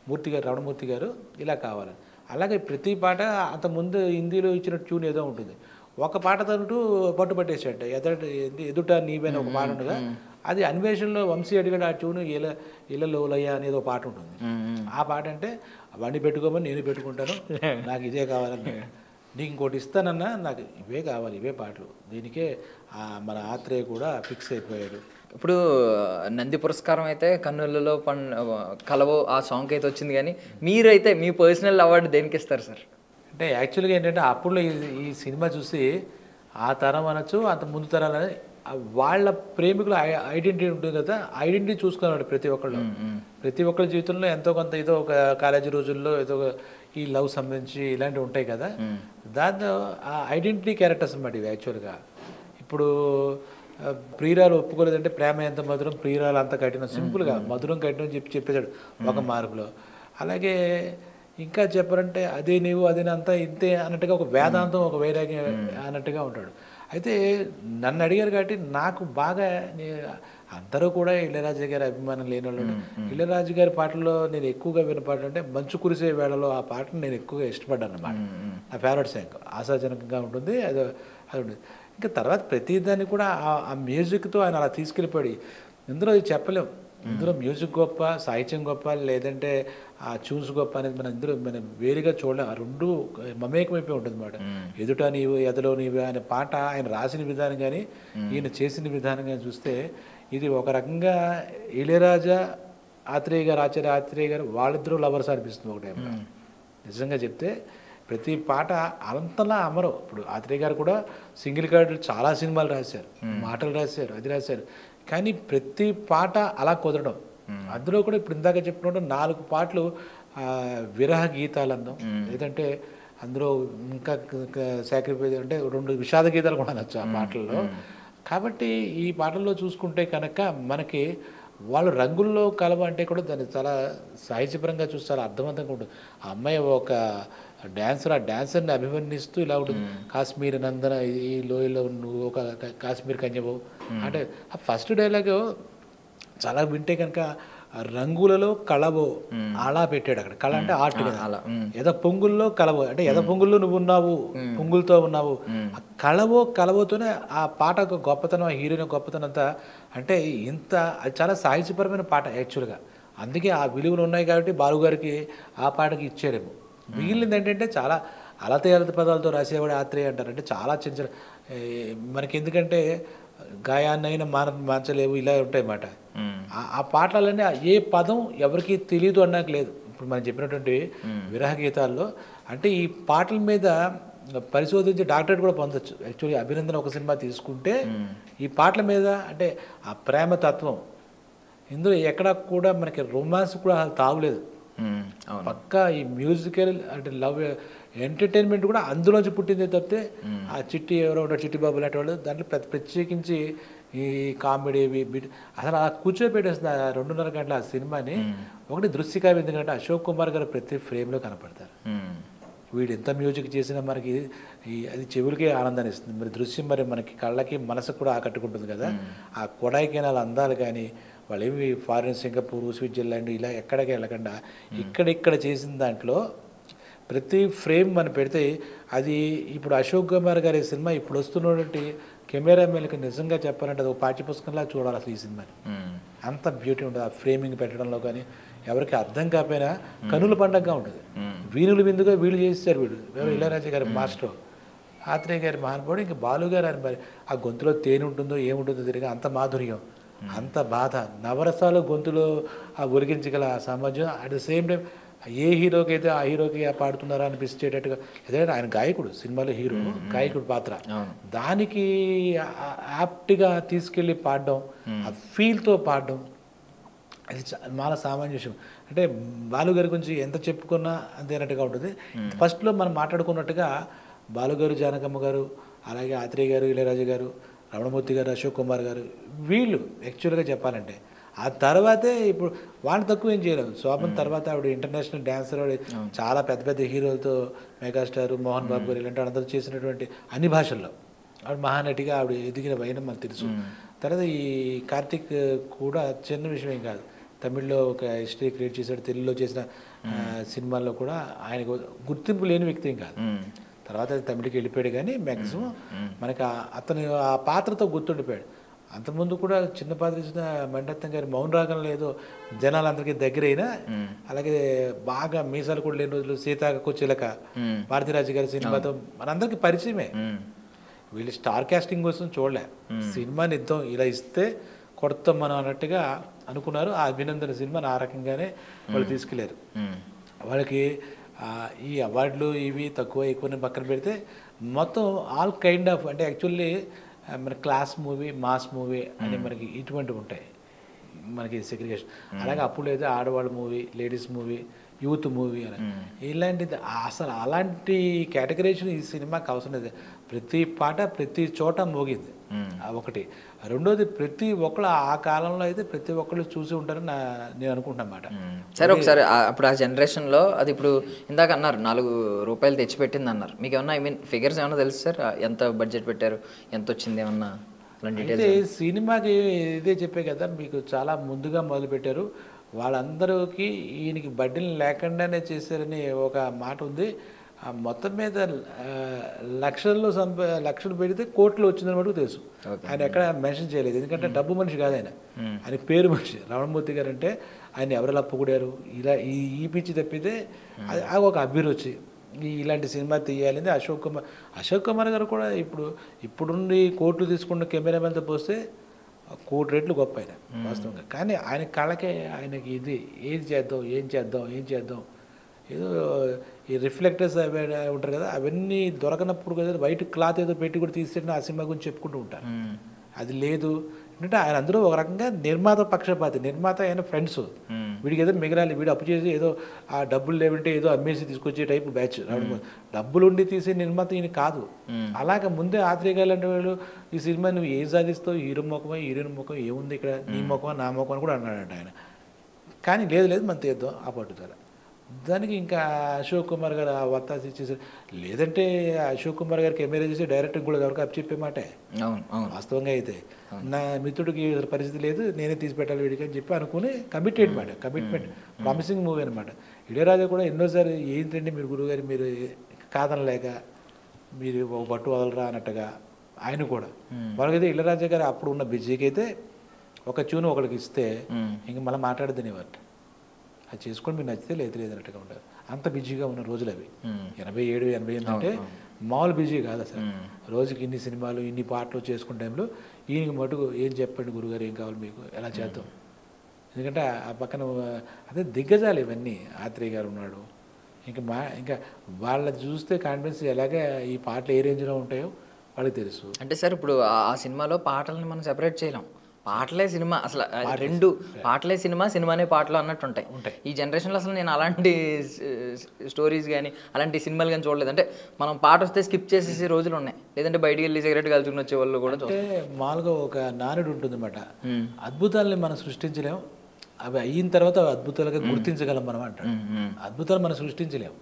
మూర్తి గారు, రమణమూర్తి గారు ఇలా కావాలని. అలాగే ప్రతి పాట అంతకుముందు హిందీలో ఇచ్చిన ట్యూన్ ఏదో ఉంటుంది, ఒక పాట తనటు పట్టుపట్టేసాడు. ఎదుట నీవైన ఒక పాట ఉండగా అది అన్వేషణలో వంశీ అడిగాడు ఆ ట్యూన్ ఇళ్ళలోలయ్య అనేది ఒక పాట ఉంటుంది. ఆ పాట అంటే అవన్నీ పెట్టుకోమని నేను పెట్టుకుంటాను, నాకు ఇదే కావాలని, నీకు ఇంకోటి ఇస్తానన్నా నాకు ఇవే కావాలి, ఇవే పాటలు. దీనికే మన ఆత్రేయ కూడా ఫిక్స్ అయిపోయాడు. ఇప్పుడు నంది పురస్కారం అయితే కన్నులలో కలవో ఆ సాంగ్ అయితే వచ్చింది, కానీ మీరైతే మీ పర్సనల్ అవార్డు దేనికి ఇస్తారు సార్? అంటే యాక్చువల్గా ఏంటంటే అప్పుడు ఈ సినిమా చూసి ఆ తరం అనొచ్చు అంత ముందు తరాలని వాళ్ళ ప్రేమికుల ఐడెంటిటీ ఉంటుంది కదా, ఐడెంటిటీ చూసుకున్నాడు ప్రతి ఒక్కళ్ళ జీవితంలో ఎంతో కొంత ఏదో ఒక కాలేజీ రోజుల్లో ఏదో ఈ లవ్ సంబంధించి ఇలాంటివి ఉంటాయి కదా, దాంతో ఆ ఐడెంటిటీ క్యారెక్టర్స్ అన్నమాట ఇవి. యాక్చువల్గా ఇప్పుడు ప్రియురాలు ఒప్పుకోలేదంటే ప్రేమ ఎంత మధురం, ప్రియురాలు అంత కఠినం, సింపుల్గా మధురం కఠినం చెప్పేశాడు ఒక మార్కులో. అలాగే ఇంకా చెప్పారంటే అదే నీవు అదే అంతా ఇంతే అన్నట్టుగా ఒక వేదాంతం ఒక వైరాగ్యం అన్నట్టుగా ఉంటాడు. అయితే నన్ను అడిగారు కాబట్టి నాకు బాగా అందరూ కూడా ఇళయరాజా గారి అభిమానం లేని వాళ్ళు. ఇళయరాజా గారి పాటల్లో నేను ఎక్కువగా విన్న పాట అంటే మంచు కురిసే వేళలో ఆ పాటను నేను ఎక్కువగా ఇష్టపడ్డాను అన్నమాట. నా ఫేవరెట్ సాంగ్, ఆశాజనకంగా ఉంటుంది, అది ఉంటుంది. ఇంకా తర్వాత ప్రతిదాన్ని కూడా ఆ మ్యూజిక్తో ఆయన అలా తీసుకెళ్ళిపోయి ఇందులో చెప్పలేం. ఇందులో మ్యూజిక్ గొప్ప, సాహిత్యం గొప్ప, లేదంటే ఆ ట్యూన్స్ గొప్ప అనేది మనం వేరుగా చూడలేం. ఆ రెండు మమేకమైపోయి ఉంటుంది అన్నమాట. ఎదుట నీవు ఎదలో నీవు అనే పాట ఆయన రాసిన విధానం కానీ ఈయన చేసిన విధానం కానీ చూస్తే ఇది ఒక రకంగా ఇళయరాజా ఆత్రేయ గారు, ఆత్రేయ గారు వాళ్ళిద్దరూ లవర్స్ అనిపిస్తుంది ఒక టైంలో. నిజంగా చెప్తే ప్రతి పాట అంతలా అమరం. ఇప్పుడు ఆత్రేయ గారు కూడా సింగిల్ కార్డు చాలా సినిమాలు రాశారు, మాటలు రాశారు, అది రాశారు, కానీ ప్రతి పాట అలా కుదరడం. అందులో కూడా ఇప్పుడు ఇందాక చెప్పినట్టు 4 పాటలు విరహ గీతాలు అన్నాం, లేదంటే అందులో ఇంకా సాక్రిఫైస్ అంటే 2 విషాద గీతాలు కూడా అనొచ్చు ఆ పాటల్లో. కాబట్టి ఈ పాటల్లో చూసుకుంటే కనుక మనకి వాళ్ళు రంగుల్లో కలవ అంటే కూడా దాన్ని చాలా సాహిత్యపరంగా చూస్తే చాలా అర్థవంతంగా ఉంటుంది. ఆ అమ్మాయి ఒక డాన్సర్, ఆ డాన్సర్ని అభివర్ణిస్తూ ఇలా ఉంటుంది, కాశ్మీర్ నందన ఈ లోయలో నువ్వు ఒక కాశ్మీర్ కన్యవు అంటే ఆ ఫస్ట్ డైలాగ్ చాలా వింటే కనుక రంగులలో కళవో అలా పెట్టాడు అక్కడ. కళ అంటే ఆర్ట్ కదా. ఎద పొంగుల్లో కలవో అంటే ఎద పొంగుల్లో నువ్వు ఉన్నావు, పొంగులతో ఉన్నావు. ఆ కలవోతోనే ఆ పాట ఒక గొప్పతనం, ఆ హీరోయిన్ గొప్పతనం అంతా అంటే ఇంత అది చాలా సాహిత్యపరమైన పాట యాక్చువల్గా. అందుకే ఆ విలువలు ఉన్నాయి కాబట్టి బాలుగారికి ఆ పాటకి ఇచ్చారేమో. మిగిలింది ఏంటంటే చాలా అలత పదాలతో రాసేవాడు ఆత్రేయ అంటారు. అంటే చాలా చిన్న చిన్న మనకి ఎందుకంటే గాయాన్నైనా మార్చలేవు ఇలా ఉంటాయి అన్నమాట. ఆ పాటలన్నీ ఏ పదం ఎవరికి తెలియదు అన్నాక లేదు. ఇప్పుడు మనం చెప్పినటువంటి విరహ గీతాల్లో అంటే ఈ పాటల మీద పరిశోధించి డాక్టరేట్ కూడా పొందొచ్చు. యాక్చువల్లీ అభినందన ఒక సినిమా తీసుకుంటే ఈ పాటల మీద అంటే ఆ ప్రేమ తత్వం ఇందులో ఎక్కడ కూడా మనకి రొమాన్స్ కూడా తావులేదు. పక్కా ఈ మ్యూజికల్ అంటే లవ్ ఎంటర్టైన్మెంట్ కూడా అందులోంచి పుట్టిందే తప్పితే ఆ చిట్టి ఎవరో ఉంటారు చిట్టి బాబు లాంటి వాళ్ళు దాంట్లో ప్రత్యేకించి ఈ కామెడీ అసలు అలా కూర్చోబెట్టేస్తుంది ఆ 2.5 గంటల ఆ సినిమాని. ఒకటి దృశ్యకావ్యం ఎందుకంటే అశోక్ కుమార్ గారు ప్రతి ఫ్రేమ్లో కనపడతారు. వీడు ఎంత మ్యూజిక్ చేసినా మనకి అది చెవులకే ఆనందాన్ని ఇస్తుంది. మరి దృశ్యం మరి మనకి కళ్ళకి మనసుకు కూడా ఆకట్టుకుంటుంది కదా. ఆ కొడైకెనాల్ అందాలు కానీ వాళ్ళు ఏమి ఫారిన్ సింగపూర్ స్విట్జర్లాండ్ ఇలా ఎక్కడికి వెళ్ళకుండా ఇక్కడ చేసిన దాంట్లో ప్రతి ఫ్రేమ్ మనం పెడితే అది ఇప్పుడు అశోక్ కుమార్ గారి సినిమా ఇప్పుడు వస్తున్నటువంటి కెమెరామెన్కి నిజంగా చెప్పాలంటే అది ఒక పాఠ్యపుస్తకంలా చూడాలి అసలు ఈ సినిమాని. అంత బ్యూటీ ఉంటుంది ఆ ఫ్రేమింగ్ పెట్టడంలో కానీ. ఎవరికి అర్థం కాకపోయినా కనుల పండగగా ఉంటుంది. వీణులు విందుగా వీళ్ళు చేస్తారు. వీడు ఎవరు ఇళయరాజా గారి మాస్టర్ ఆత్రేయ గారి మహానుభావుడు, ఇంకా బాలు గారు అని మరి ఆ గొంతులో తేనె ఉంటుందో ఏముంటుందో తిరిగి అంత మాధుర్యం, అంత బాధ, నవరసాలు గొంతులో ఆ ఒలిగించగల సామర్థ్యం. అట్ ద సేమ్ టైం ఏ హీరోకి అయితే ఆ హీరోకి పాడుతున్నారా అనిపించేటట్టుగా. ఏదైనా ఆయన గాయకుడు, సినిమాలో హీరో గాయకుడు పాత్ర, దానికి యాప్ట్గా తీసుకెళ్ళి పాడడం, ఆ ఫీల్తో పాడడం అది చాలా సామాన్య విషయం. అంటే బాలుగారి గురించి ఎంత చెప్పుకున్నా అంతేనట్టుగా ఉంటుంది. ఫస్ట్లో మనం మాట్లాడుకున్నట్టుగా బాలుగారు, జానకమ్మ గారు, అలాగే ఆత్రేయ గారు, ఇళయరాజు గారు, రమణమూర్తి గారు, అశోక్ కుమార్ గారు వీళ్ళు యాక్చువల్గా చెప్పాలంటే ఆ తర్వాతే ఇప్పుడు వాళ్ళు తక్కువ ఏం చేయలేదు. శోభన్ తర్వాత ఆవిడ ఇంటర్నేషనల్ డాన్సర్, చాలా పెద్ద పెద్ద హీరోలతో మెగాస్టార్ మోహన్ బాబు గారు ఇలాంటి అందరూ చేసినటువంటి అన్ని భాషల్లో ఆవిడ మహానటిగా ఆవిడ ఎదిగిన వైనం మనకు తెలుసు. తర్వాత ఈ కార్తిక్ కూడా చిన్న విషయం ఏం కాదు. తమిళ్లో ఒక హిస్టరీ క్రియేట్ చేశాడు, తెలుగులో చేసిన సినిమాల్లో కూడా ఆయనకు గుర్తింపు లేని వ్యక్తి ఏం కాదు. తర్వాత తమిళకి వెళ్ళిపోయాడు కానీ మ్యాక్సిమం మనకి అతను ఆ పాత్రతో గుర్తుండిపోయాడు. అంతకుముందు కూడా చిన్న పాత్ర ఇచ్చిన మణిరత్నం గారి మౌన రాగంలో ఏదో జనాలందరికీ దగ్గరైనా, అలాగే బాగా మీసాలు కూడా లేని రోజులు సీతాకు చిలక భారతీరాజు గారి సినిమాతో మనందరికీ పరిచయమే. వీళ్ళు స్టార్ కాస్టింగ్ కోసం చూడలే, సినిమాని ఇద్దాం ఇలా ఇస్తే కొడతాం మనం అన్నట్టుగా అనుకున్నారు. ఆ అభినందన సినిమాని ఆ రకంగానే వాళ్ళు తీసుకెళ్లారు. వాళ్ళకి ఈ అవార్డులు ఇవి తక్కువ ఎక్కువ పక్కన పెడితే మొత్తం ఆల్ కైండ్ ఆఫ్ అంటే యాక్చువల్లీ మన క్లాస్ మూవీ, మాస్ మూవీ అని మనకి ఇటువంటివి ఉంటాయి మనకి సెగ్రిగేషన్. అలాగే అప్పుడు అయితే ఆడవాళ్ళ movie, ladies movie, youth movie అని ఇలాంటిది అసలు అలాంటి కేటగరైజేషన్ ఈ సినిమాకి అవసరం లేదు. ప్రతి పాట ప్రతి చోట మోగింది ఒకటి. రెండోది ప్రతి ఒక్కళ్ళు ఆ కాలంలో అయితే ప్రతి ఒక్కళ్ళు చూసి ఉంటారని నేను అనుకుంటున్నా అన్నమాట. సరే ఒకసారి అప్పుడు ఆ జనరేషన్లో అది ఇప్పుడు ఇందాక అన్నారు ₹4 తెచ్చిపెట్టింది అన్నారు. మీకు ఏమన్నా ఫిగర్స్ ఏమన్నా తెలుసు సార్? ఎంత బడ్జెట్ పెట్టారు, ఎంత వచ్చింది ఏమన్నా అలాంటి డీటెయిల్స్? సినిమాకి ఇదే చెప్పే కదా మీకు, చాలా ముందుగా మొదలుపెట్టారు. వాళ్ళందరికీ ఈయనకి బడ్డీలు లేకుండానే చేశారని ఒక మాట ఉంది. మొత్తం మీద లక్షలు పెడితే కోట్లు వచ్చిందని మటుకు తెలుసు. ఆయన ఎక్కడ మెన్షన్ చేయలేదు, ఎందుకంటే డబ్బు మనిషి కాదు ఆయన, ఆయన పేరు మనిషి. రమణమూర్తి గారు అంటే ఆయన ఎవరు అప్పుకుడారు ఇలా ఈ పిచ్చి తప్పితే అది ఒక అభిరుచి. ఇలాంటి సినిమా తీయాలని అశోక్ కుమార్ గారు కూడా ఇప్పుడుండి కోట్లు తీసుకున్న కెమెరామెన్తో పోస్తే 1 కోటి రెట్లు గొప్ప ఆయన వాస్తవంగా. కానీ ఆయన కళకే ఆయనకి ఇది ఏం చేద్దాం ఏదో ఈ రిఫ్లెక్టర్స్ అవి ఉంటారు కదా, అవన్నీ దొరకనప్పుడు కదా వైట్ క్లాత్ ఏదో పెట్టి కూడా తీసేట ఆ సినిమా గురించి చెప్పుకుంటూ ఉంటారు. అది లేదు అంటే ఆయన అందరూ ఒక రకంగా నిర్మాత పక్షపాతి, నిర్మాత ఆయన ఫ్రెండ్స్, వీడికి ఏదో మిగలాలి, వీడు అప్పు చేసి ఏదో ఆ డబ్బులు లేవంటే ఏదో అమ్మేసి తీసుకొచ్చే టైపు బ్యాచ్ రావడం. డబ్బులు ఉండి తీసే నిర్మాత ఈయన కాదు. అలాగే ముందే ఆత్రేయగారు అంటే వాళ్ళు ఈ సినిమా నువ్వు ఏం సాధిస్తావు, హీరో ముఖమా హీరోయిన్ ముఖం ఏముంది ఇక్కడ, నీ ముఖమా నా ముఖం అని కూడా అన్నాడంట ఆయన. కానీ లేదు మనం తీద్దాం ఆ పట్టుదల. దానికి ఇంకా అశోక్ కుమార్ గారు ఆ వత్తాసి ఇచ్చేసారు. లేదంటే అశోక్ కుమార్ గారికి ఎమ్మెల్యే చేసి డైరెక్టర్ కూడా ఎవరికి అప్పు చెప్పే మాటే వాస్తవంగా అయితే. నా మిత్రుడికి పరిస్థితి లేదు, నేనే తీసి పెట్టాలి వీడికి అని చెప్పి అనుకుని కమిట్మెంట్ ప్రామిసింగ్ మూవీ అనమాట. ఇళయరాజా కూడా ఎన్నోసారి ఏంటంటే మీరు గురువుగారు మీరు కాదనలేక మీరు ఒక పట్టు వదలరా అన్నట్టుగా ఆయన కూడా. వాళ్ళకైతే ఇళయరాజా గారు అప్పుడు ఉన్న బిజీకి అయితే ఒక ట్యూన్ ఒకరికి ఇస్తే ఇంక మళ్ళీ మాట్లాడదనేవారు. అది చేసుకొని మీరు నచ్చితే లేదు అన్నట్టుగా ఉంటారు. అంత బిజీగా ఉన్న రోజులు అవి. 87, 88 అంటే మామూలు బిజీ కాదు అసలు. రోజుకి ఇన్ని సినిమాలు ఇన్ని పాటలు చేసుకునే టైంలో ఈయనకి మటుకు ఏం చెప్పండి గురుగారు, ఏం కావాలి మీకు, ఎలా చేద్దాం. ఎందుకంటే ఆ పక్కన అదే దిగ్గజాలు ఇవన్నీ. ఆత్రేయ గారు ఉన్నాడు. ఇంకా వాళ్ళ చూస్తే కాన్ఫిడెన్స్ ఎలాగే ఈ పాటలు ఏ రేంజ్లో ఉంటాయో వాళ్ళకి తెలుసు. అంటే సార్ ఇప్పుడు ఆ సినిమాలో పాటలను మనం సెపరేట్ చేయలేం. పాటలే సినిమా, అసలు రెండు పాటలే సినిమా, సినిమానే పాటలు అన్నట్టు ఉంటాయి. ఈ జనరేషన్లో అసలు నేను అలాంటి స్టోరీస్ కానీ అలాంటి సినిమాలు కానీ చూడలేదు. అంటే మనం పాట వస్తే స్కిప్ చేసేసి రోజులు ఉన్నాయి. లేదంటే బయటికి వెళ్ళి సిగరెట్ కలుసుకుని వచ్చే వాళ్ళు కూడా. అంటే మామూలుగా ఒక నానుడు ఉంటుంది అన్నమాట, అద్భుతాలని మనం సృష్టించలేము, అవి అయిన తర్వాత అద్భుతాలుగా గుర్తించగలం మనం అంటాడు. అద్భుతాలు మనం సృష్టించలేము,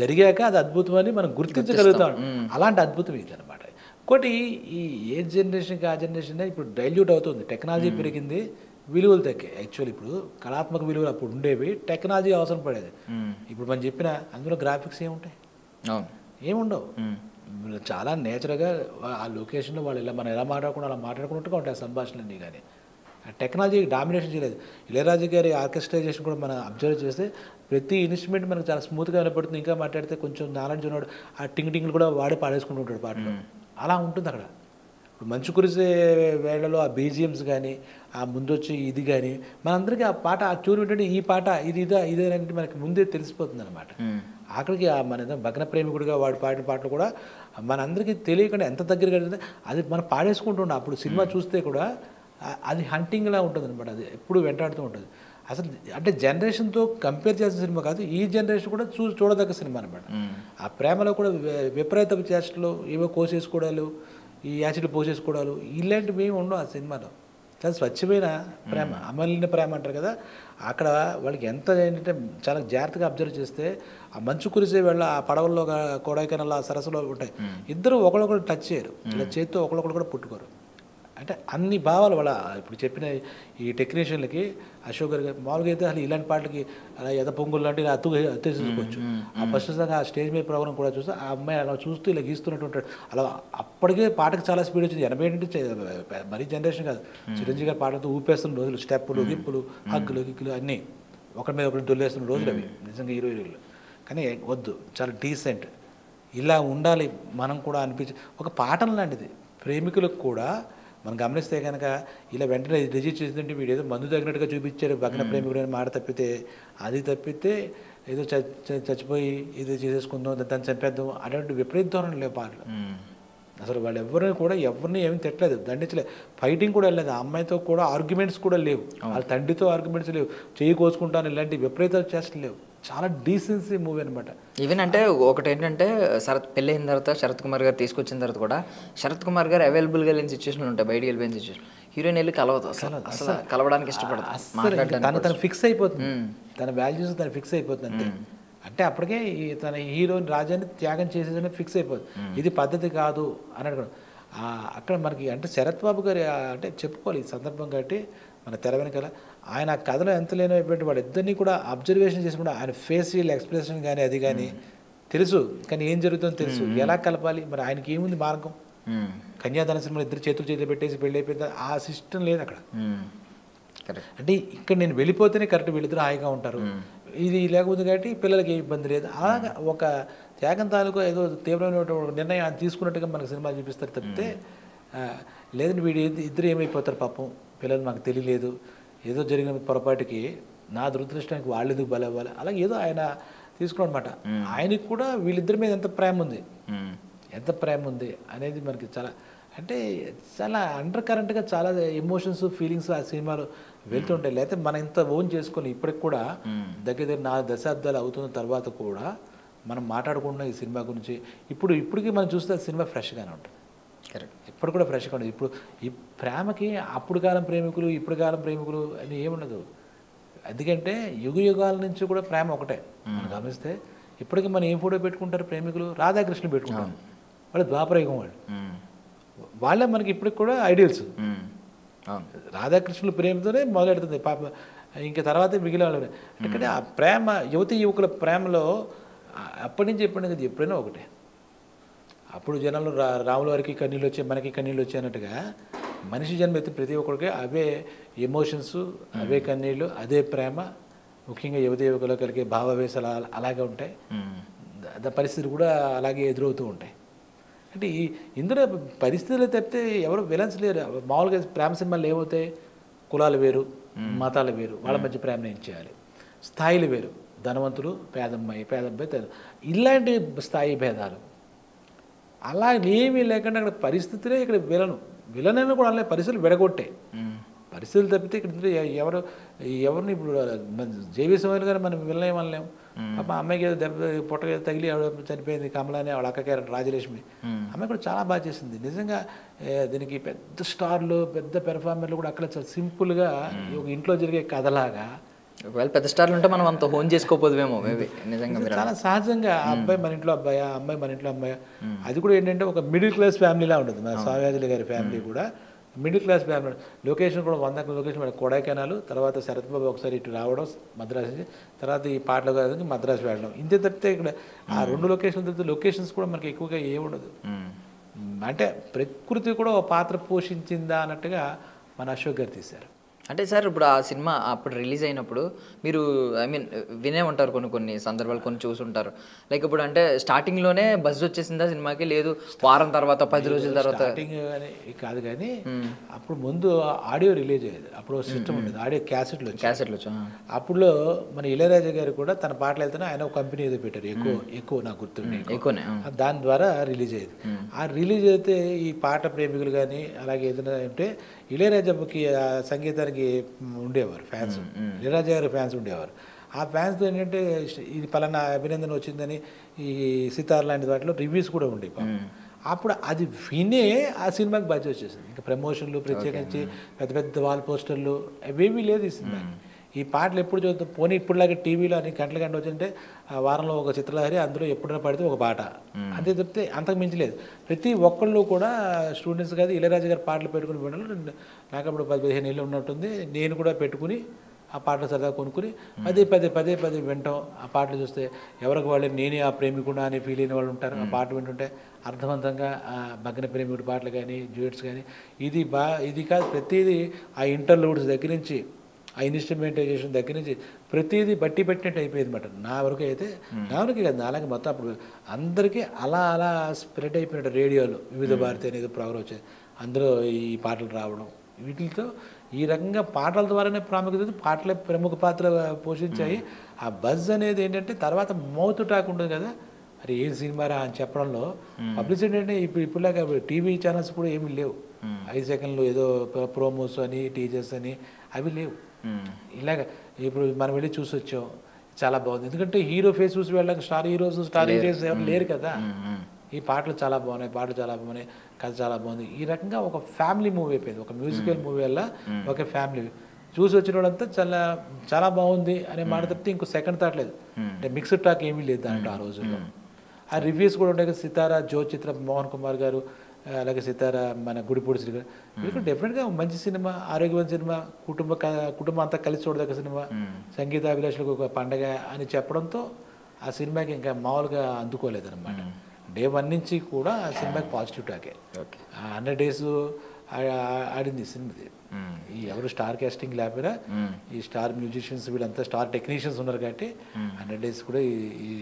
జరిగాక అది అద్భుతం అని మనం గుర్తించగలుగుతాం. అలాంటి అద్భుతం ఇది అనమాట. ఇంకోటి ఈ ఏ జనరేషన్కి ఆ జనరేషన్ ఇప్పుడు డైల్యూట్ అవుతుంది. టెక్నాలజీ పెరిగింది, విలువలు తగ్గాయి. యాక్చువల్లీ ఇప్పుడు కళాత్మక విలువలు అప్పుడు ఉండేవి, టెక్నాలజీ అవసరం పడేది. ఇప్పుడు మనం చెప్పిన అందులో గ్రాఫిక్స్ ఏముంటాయి, ఏముండవు. చాలా నేచురల్గా ఆ లొకేషన్లో వాళ్ళు ఇలా మనం ఎలా మాట్లాడుకుంటూ అలా మాట్లాడుకుంటూ ఉంటాయి సంభాషణలన్నీ. కానీ టెక్నాలజీ డామినేషన్ చేయలేదు. ఇళయరాజా గారి ఆర్కెస్ట్రైజేషన్ కూడా మనం అబ్జర్వ్ చేస్తే ప్రతి ఇన్స్ట్రుమెంట్ మనకు చాలా స్మూత్గా వినపడుతుంది. ఇంకా మాట్లాడితే కొంచెం నాలెడ్జ్ ఉన్నాడు, ఆ టింగ్లు కూడా వాడి పాడేసుకుంటూ ఉంటాడు పాటలు. అలా ఉంటుంది అక్కడ. ఇప్పుడు మంచు కురిసే వేళలో ఆ బీజిఎమ్స్ కానీ ఆ ముందొచ్చి ఇది కానీ మనందరికీ ఆ పాట ఆ ట్యూన్ ఏంటంటే ఈ పాట ఇదేనంటే మనకి ముందే తెలిసిపోతుంది అనమాట. ఆఖరికి మన భగ్న ప్రేమికుడిగా వాడు పాడిన పాటలు కూడా మనందరికీ తెలియకుండా ఎంత దగ్గరగా అది మనం పాడేసుకుంటున్నాం. అప్పుడు సినిమా చూస్తే కూడా అది హంటింగ్లా ఉంటుంది అనమాట, అది ఎప్పుడు వెంటాడుతూ ఉంటుంది. అసలు అంటే జనరేషన్తో కంపేర్ చేసిన సినిమా కాదు, ఈ జనరేషన్ కూడా చూడదగ్గ సినిమా అనమాట. ఆ ప్రేమలో కూడా విపరీత చేష్టలు, ఏవో కోసేసుకోవడాలు, ఈ యాసిడ్ పోసేసుకోవడాలు ఇలాంటివి ఏమి ఉండవు ఆ సినిమాలో. చాలా స్వచ్ఛమైన ప్రేమ, అమలిన ప్రేమ అంటారు కదా. అక్కడ వాళ్ళకి ఎంత ఏంటంటే చాలా జాగ్రత్తగా అబ్జర్వ్ చేస్తే ఆ మంచు కురిసే వేళ ఆ పడవల్లో కొడైకెనాల్ ఆ సరస్సులో ఉంటాయి, ఇద్దరు ఒకళ్ళొకరు టచ్ చేయరు, ఇలా చేతితో ఒకళ్ళొకరు కూడా పుట్టుకోరు. అంటే అన్ని భావాలు వాళ్ళ ఇప్పుడు చెప్పిన ఈ టెక్నీషియన్లకి అశోక్ గారు మామూలుగా అయితే అసలు ఇలాంటి పాటలకి అలా ఎద పొంగులు లాంటి ఇలా అత్తేసుకోవచ్చు. ఆ ఫస్ట్ ఆ స్టేజ్ మీద ప్రోగ్రామ్ కూడా చూస్తే ఆ అమ్మాయి అలా చూస్తూ ఇలా గీస్తున్నట్టు ఉంటాడు. అలా అప్పటికే పాటకి చాలా స్పీడ్ వచ్చింది. 80 నుండి మరీ జనరేషన్ కాదు, చిరంజీవి గారి పాటలతో ఊపేస్తున్న రోజులు, స్టెప్పులు గిప్పులు హగ్గులు గిక్కులు అన్నీ ఒకరి మీద ఒకరిని దొల్లేస్తున్న రోజులు అవి నిజంగా హీరోయిన్లు. కానీ వద్దు, చాలా డీసెంట్ ఇలా ఉండాలి మనం కూడా అనిపించి ఒక పాటలు లాంటిది. ప్రేమికులకు కూడా మనం గమనిస్తే కనుక ఇలా వెంటనే రిజిట్ చేసిందంటే వీడు ఏదో మందు తగినట్టుగా చూపించారు భగ్న ప్రేమికుడు అని మాట తప్పితే, అది తప్పితే ఏదో చచ్చిపోయి ఇది చేసేసుకుందాం దాన్ని చంపేద్దాం అటువంటి విపరీత ధోరణి లేవు పాటలు. అసలు వాళ్ళు ఎవరిని ఏమీ తిట్టలేదు, దండించలేదు, ఫైటింగ్ కూడా వెళ్ళలేదు. ఆ అమ్మాయితో కూడా ఆర్గ్యుమెంట్స్ కూడా లేవు, వాళ్ళ తండ్రితో ఆర్గ్యుమెంట్స్ లేవు, చేయి కోసుకుంటాను ఇలాంటి విపరీత చేష్టలు లేవు. చాలా డీసెన్సీ మూవీ అనమాట. ఈవెన్ అంటే ఒకటి ఏంటంటే పెళ్ళి అయిన తర్వాత శరత్ కుమార్ గారు తీసుకొచ్చిన తర్వాత కూడా శరత్ కుమార్ గారు అవైలబుల్గా లేని సిచ్యువేషన్లు ఉంటాయి, బయటికి వెళ్ళిపోయిన సిచ్యువేషన్. హీరోయిన్ వెళ్ళి కలవదు, అసలు కలవడానికి ఇష్టపడదు, తను ఫిక్స్ అయిపోతుంది, తన వాల్యూస్ తను ఫిక్స్ అయిపోతుంది అంతే. అంటే అప్పటికే తన హీరోయిన్ రాజాన్ని త్యాగం చేసేదని ఫిక్స్ అయిపోతుంది. ఇది పద్ధతి కాదు అని అడగడం. అక్కడ మనకి అంటే శరత్ బాబు గారు అంటే చెప్పుకోవాలి ఈ సందర్భం కాబట్టి మన తెర వెనకాల ఆయన ఆ కథలో ఎంత లేనటువంటి వాళ్ళిద్దరినీ కూడా అబ్జర్వేషన్ చేసుకుంటే ఆయన ఫేషియల్ ఎక్స్ప్రెషన్ కానీ అది కానీ తెలుసు, కానీ ఏం జరుగుతుందో తెలుసు, ఎలా కలపాలి. మరి ఆయనకి ఏముంది మార్గం? కన్యాదాన సినిమా ఇద్దరు చేతులు పెట్టేసి పెళ్ళి అయిపోయింది, ఆ సిస్టమ్ లేదు అక్కడ. అంటే ఇక్కడ నేను వెళ్ళిపోతేనే కరెక్ట్, వీళ్ళిద్దరు హాయిగా ఉంటారు, ఇది లేకపోతే కాబట్టి పిల్లలకి ఏ ఇబ్బంది లేదు. అలాగా ఒక త్యాగం తాలూకు ఏదో తీవ్రమైన నిర్ణయం తీసుకున్నట్టుగా మనకు సినిమా చూపిస్తారు తప్పితే, లేదంటే వీడు ఇద్దరు ఏమైపోతారు పాపం పిల్లలు మాకు తెలియలేదు, ఏదో జరిగిన పొరపాటుకి నా దురదృష్టానికి వాళ్ళు ఎందుకు బలవ్వాలి, అలాగే ఏదో ఆయన తీసుకున్నాడు అనమాట. ఆయనకి కూడా వీళ్ళిద్దరి మీద ఎంత ప్రేమ ఉంది అనేది మనకి చాలా అంటే చాలా అండర్ కరెంట్గా చాలా ఎమోషన్స్ ఫీలింగ్స్ ఆ సినిమాలో వెళ్తుంటాయి. లేకపోతే మనం ఇంత ఓన్ చేసుకొని ఇప్పటికి కూడా దగ్గర 4 దశాబ్దాలు అవుతున్న తర్వాత కూడా మనం మాట్లాడుకుంటున్న ఈ సినిమా గురించి ఇప్పటికీ మనం చూస్తే సినిమా ఫ్రెష్గానే ఉంటుంది. కరెక్ట్. ఇప్పుడు కూడా ఫ్రెష్గా ఉంటుంది. ఇప్పుడు ఈ ప్రేమకి అప్పుడు కాలం ప్రేమికులు ఇప్పుడు కాలం ప్రేమికులు అని ఏముండదు. ఎందుకంటే యుగాల నుంచి కూడా ప్రేమ ఒకటే. మనం గమనిస్తే ఇప్పటికీ మనం ఏం ఫోటో పెట్టుకుంటారు ప్రేమికులు? రాధాకృష్ణ పెట్టుకుంటారు. వాళ్ళు ద్వాపరయుగం వాళ్ళే మనకి ఇప్పటికి కూడా ఐడియల్స్. రాధాకృష్ణుల ప్రేమతోనే మొదలెడుతుంది పాప, ఇంకా తర్వాత మిగిలిన వాళ్ళు. ఎందుకంటే ఆ ప్రేమ యువకుల ప్రేమలో అప్పటి నుంచి ఇప్పటి నుంచి ఎప్పుడైనా ఒకటే. అప్పుడు జనాలు రాముల వారికి కన్నీళ్ళు వచ్చాయి, మనకి కన్నీళ్ళు వచ్చాయి అన్నట్టుగా మనిషి జన్మ ఎత్తి ప్రతి ఒక్కరికి అవే ఎమోషన్స్, అవే కన్నీళ్ళు, అదే ప్రేమ. ముఖ్యంగా యువకులు కలిగే భావావేశాలు అలాగే ఉంటాయి. పరిస్థితులు కూడా అలాగే ఎదురవుతూ ఉంటాయి. అంటే ఇందులో పరిస్థితులు తప్పితే ఎవరు విలన్స్ లేరు. మామూలుగా ప్రేమ సినిమాలు ఏమవుతాయి? కులాలు వేరు, మతాలు వేరు, వాళ్ళ మధ్య ప్రేమను ఏం చేయాలి, స్థాయిలు వేరు, ధనవంతులు, పేదమ్మాయి, ఇలాంటి స్థాయి భేదాలు అలా ఏమీ లేకుండా అక్కడ పరిస్థితులే ఇక్కడ విలన్ అని కూడా అలాగే పరిస్థితులు విడగొట్టాయి. పరిస్థితులు తప్పితే ఇక్కడ ఎవరిని ఇప్పుడు జేవీ సమయంలో కానీ మనం విలన్ ఏమనలేము. మా అమ్మాయికి ఏదో దెబ్బ పొట్ట తగిలి చనిపోయింది కమలాని, వాళ్ళ అక్క క్యారెక్టర్ రాజలక్ష్మి, అమ్మాయి కూడా చాలా బాగా చేసింది. నిజంగా దీనికి పెద్ద స్టార్లు, పెద్ద పెర్ఫార్మర్లు కూడా అక్కడ చాలా సింపుల్గా ఒక ఇంట్లో జరిగే కథలాగా. ఒకవేళ పెద్ద స్టార్లు ఉంటే మనం అంత హోన్ చేసుకోపోదుమేమో మేబీ. నిజంగా చాలా సహజంగా ఆ అబ్బాయి మన ఇంట్లో అబ్బాయి, ఆ అమ్మాయి మన ఇంట్లో అమ్మాయి, అది కూడా ఏంటంటే ఒక మిడిల్ క్లాస్ ఫ్యామిలీలా ఉంటుంది. మన స్వామిరాజుల గారి ఫ్యామిలీ కూడా మిడిల్ క్లాస్ ఫ్యామిలీ. లొకేషన్ కూడా 100 లొకేషన్, మన కొడైకెనాల్, తర్వాత శరత్ బాబు ఒకసారి ఇటు రావడం మద్రాసు నుంచి, తర్వాత ఈ పాటలు కాదు మద్రాసు వెళ్ళడం, ఇంతే తప్పితే ఇక్కడ ఆ 2 లొకేషన్లు తప్పితే లొకేషన్స్ కూడా మనకి ఎక్కువగా ఏముండదు. అంటే ప్రకృతి కూడా ఒక పాత్ర పోషించిందా అన్నట్టుగా మన అశోక్ గారు తీశారు. అంటే సార్ ఇప్పుడు ఆ సినిమా అప్పుడు రిలీజ్ అయినప్పుడు మీరు వినే ఉంటారు కొన్ని సందర్భాలు, కొన్ని చూసుంటారు. లైక్ ఇప్పుడు అంటే స్టార్టింగ్లోనే బజ్ వచ్చేసిందా సినిమాకి, లేదు వారం తర్వాత 10 రోజుల తర్వాత? స్టార్టింగ్ కాదు కానీ అప్పుడు ముందు ఆడియో రిలీజ్ అయ్యేది. అప్పుడు సిస్టమ్ ఉండేది, ఆడియో క్యాసెట్లు వచ్చి. అప్పుడు మన ఇళయరాజా గారు కూడా తన పాటలు వెళ్తేనే ఆయన ఒక కంపెనీ ఏదో పెట్టారు, ఎక్కువ నాకు గుర్తుంది, ఎక్కువనే, దాని ద్వారా రిలీజ్ అయ్యేది. ఆ రిలీజ్ అయితే ఈ పాట ప్రేమికులు కానీ అలాగే ఏదైనా ఉంటే ఇళయరాజాకి సంగీతానికి ఉండేవారు ఫ్యాన్స్, ఇళయరాజా గారి ఫ్యాన్స్ ఉండేవారు. ఆ ఫ్యాన్స్తో ఏంటంటే ఇది పలానా అభినందన వచ్చిందని ఈ సితార్ లాంటి వాటిలో రివ్యూస్ కూడా ఉండేవి. అప్పుడు అది వినే ఆ సినిమాకి బడ్జెట్ వచ్చేసింది. ఇంకా ప్రమోషన్లు, ప్రత్యేకించి పెద్ద పెద్ద వాల్ పోస్టర్లు అవేమీ లేదు ఈ సినిమాకి. ఈ పాటలు ఎప్పుడు చూద్దాం, పోనీ ఇప్పుడులాగా టీవీలో అని గంటల వచ్చింటే వారంలో ఒక చిత్రలహరి, అందులో ఎప్పుడైనా పడితే ఒక పాట, అంతే చెప్తే అంతకు మించలేదు. ప్రతి ఒక్కళ్ళు కూడా స్టూడెంట్స్ కాదు ఇళయరాజా గారి పాటలు పెట్టుకుని వినడం. నాకు అప్పుడు 10-15 ఏళ్ళు ఉన్నట్టుంది. నేను కూడా పెట్టుకుని ఆ పాటలు సరదా కొనుక్కుని పదే వింటాం. ఆ పాటలు చూస్తే ఎవరికి వాళ్ళే నేనే ఆ ప్రేమికుడా అని ఫీల్ అయిన వాళ్ళు ఉంటారు. ఆ పాట వింటుంటే అర్థవంతంగా ఆ భగ్న ప్రేమికుడి పాటలు కానీ డ్యూయట్స్ కానీ ఇది కాదు, ప్రతిదీ ఆ ఇంటర్లూడ్స్ దగ్గర నుంచి, ఆ ఇన్స్ట్రుమెంటైజేషన్ దగ్గర నుంచి ప్రతిదీ బట్టి పెట్టినట్టు అయిపోయింది అనమాట. నా వరకు అయితే, నా వరకు కాదు, అలాగే మొత్తం అప్పుడు అందరికీ అలా స్ప్రెడ్ అయిపోయినట్టు. రేడియోలో వివిధ భారతి అనేది ప్రోగ్రాం వచ్చేది, అందులో ఈ పాటలు రావడం, వీటితో ఈ రకంగా పాటల ద్వారానే ప్రాముఖ్యత, పాటలే ప్రముఖ పాత్ర పోషించాయి. ఆ బజ్ అనేది ఏంటంటే తర్వాత మౌత్ టాక్ ఉంటుంది కదా, అరే ఏం సినిమారా అని చెప్పడంలో పబ్లిసిటీ అంటే ఇప్పుడులాగా టీవీ ఛానల్స్ కూడా ఏమీ లేవు. 5 సెకండ్లు ఏదో ప్రోమోస్ అని, టీజర్స్ అని అవి లేవు. ఇలాగ ఇప్పుడు మనం వెళ్ళి చూసి వచ్చాం, చాలా బాగుంది. ఎందుకంటే హీరో ఫేస్ చూసి వెళ్ళడానికి స్టార్ హీరోస్, స్టార్ హీరోస్ ఎవరు లేరు కదా. ఈ పాటలు చాలా బాగున్నాయి, కథ చాలా బాగుంది. ఈ రకంగా ఒక ఫ్యామిలీ మూవీ అయిపోయింది, ఒక మ్యూజికల్ మూవీ వల్ల ఒక ఫ్యామిలీ చూసి వచ్చిన వాళ్ళంతా చాలా చాలా బాగుంది అనే మాట తప్పితే ఇంకో సెకండ్ థాట్ లేదు. అంటే మిక్స్డ్ టాక్ ఏమీ లేదు దాంట్లో ఆ రోజుల్లో. ఆ రివ్యూస్ కూడా ఉంటాయి కదా, సితారా, జ్యోతిచిత్ర, మోహన్ కుమార్ గారు, అలాగే సితారా, మన గుడిపూడి శ్రీ గారు, వీళ్ళు డెఫినెట్గా మంచి సినిమా, ఆరోగ్యమైన సినిమా, కుటుంబం అంతా కలిసి చూడదగ్గ సినిమా, సంగీతాభిలాషులకు ఒక పండగ అని చెప్పడంతో ఆ సినిమాకి ఇంకా మామూలుగా అందుకోలేదన్నమాట. డే 1 నుంచి కూడా ఆ సినిమాకి పాజిటివ్ టాకే. 100 days ఆడింది సినిమాది. ఈ ఎవరు స్టార్ కాస్టింగ్ లేకపోయినా ఈ స్టార్ మ్యూజిషియన్స్ వీళ్ళంతా స్టార్ టెక్నీషియన్స్ ఉన్నారు కాబట్టి 100 days కూడా ఈ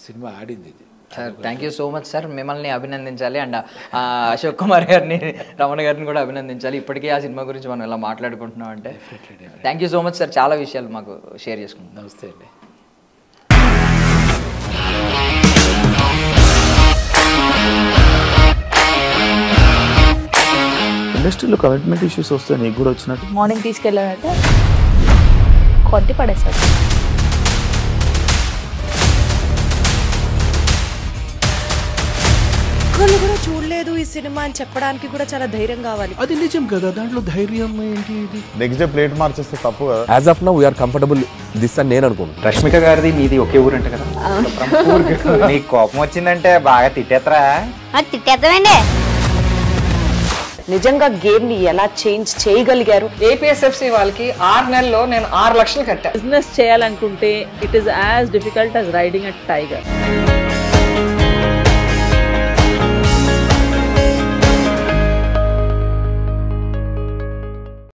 సినిమా ఆడింది. ఇది sir thank you so much sir. మిమ్మల్ని అభినందించాలి అండ్ అశోక్ కుమార్ గారిని, రమణ గారిని కూడా అభినందించాలి. ఇప్పటికీ ఆ సినిమా గురించి మనం ఇలా మాట్లాడుకుంటున్నాం అంటే thank you so much sir. చాలా విషయాలు మాకు షేర్ చేసుకుంటున్నాం. నమస్తే అండి. ఇండస్ట్రీలో కమిట్మెంట్ ఇష్యూస్ వస్తే నీకు కూడా వచ్చినట్టు మార్నింగ్ తీసుకెళ్ళాడంటే కొట్టి పడేసాడు. ఒక్కళ్ళు కూడా చూడలేదు ఈ సినిమా అని చెప్పడానికి కూడా చాలా ధైర్యం కావాలి. అది నిజం కదా, దాంట్లో ధైర్యం ఏంటి? ఇది నెక్స్ట్ డే ప్లేట్ మార్చేస్తే తప్పు కదా. As of now we are comfortable this అని నేను అనుకుంటున్నాను. రష్మిక గారిది మీది ఒకే ఊరు అంట కదా. నీకు కోపం వచ్చిందంటే బాగా తిట్టేత్తరా? తిట్టేద్దామండి. నిజంగా గేమ్ ని ఎలా చేంజ్ చేయగలిగారు? ఏపీఎస్ఎఫ్సి వాళ్ళకి 6 నెలల్లో నేను 6 లక్షలు కట్టా. బిజినెస్ చేయాలనుకుంటే it is as difficult as riding a tiger.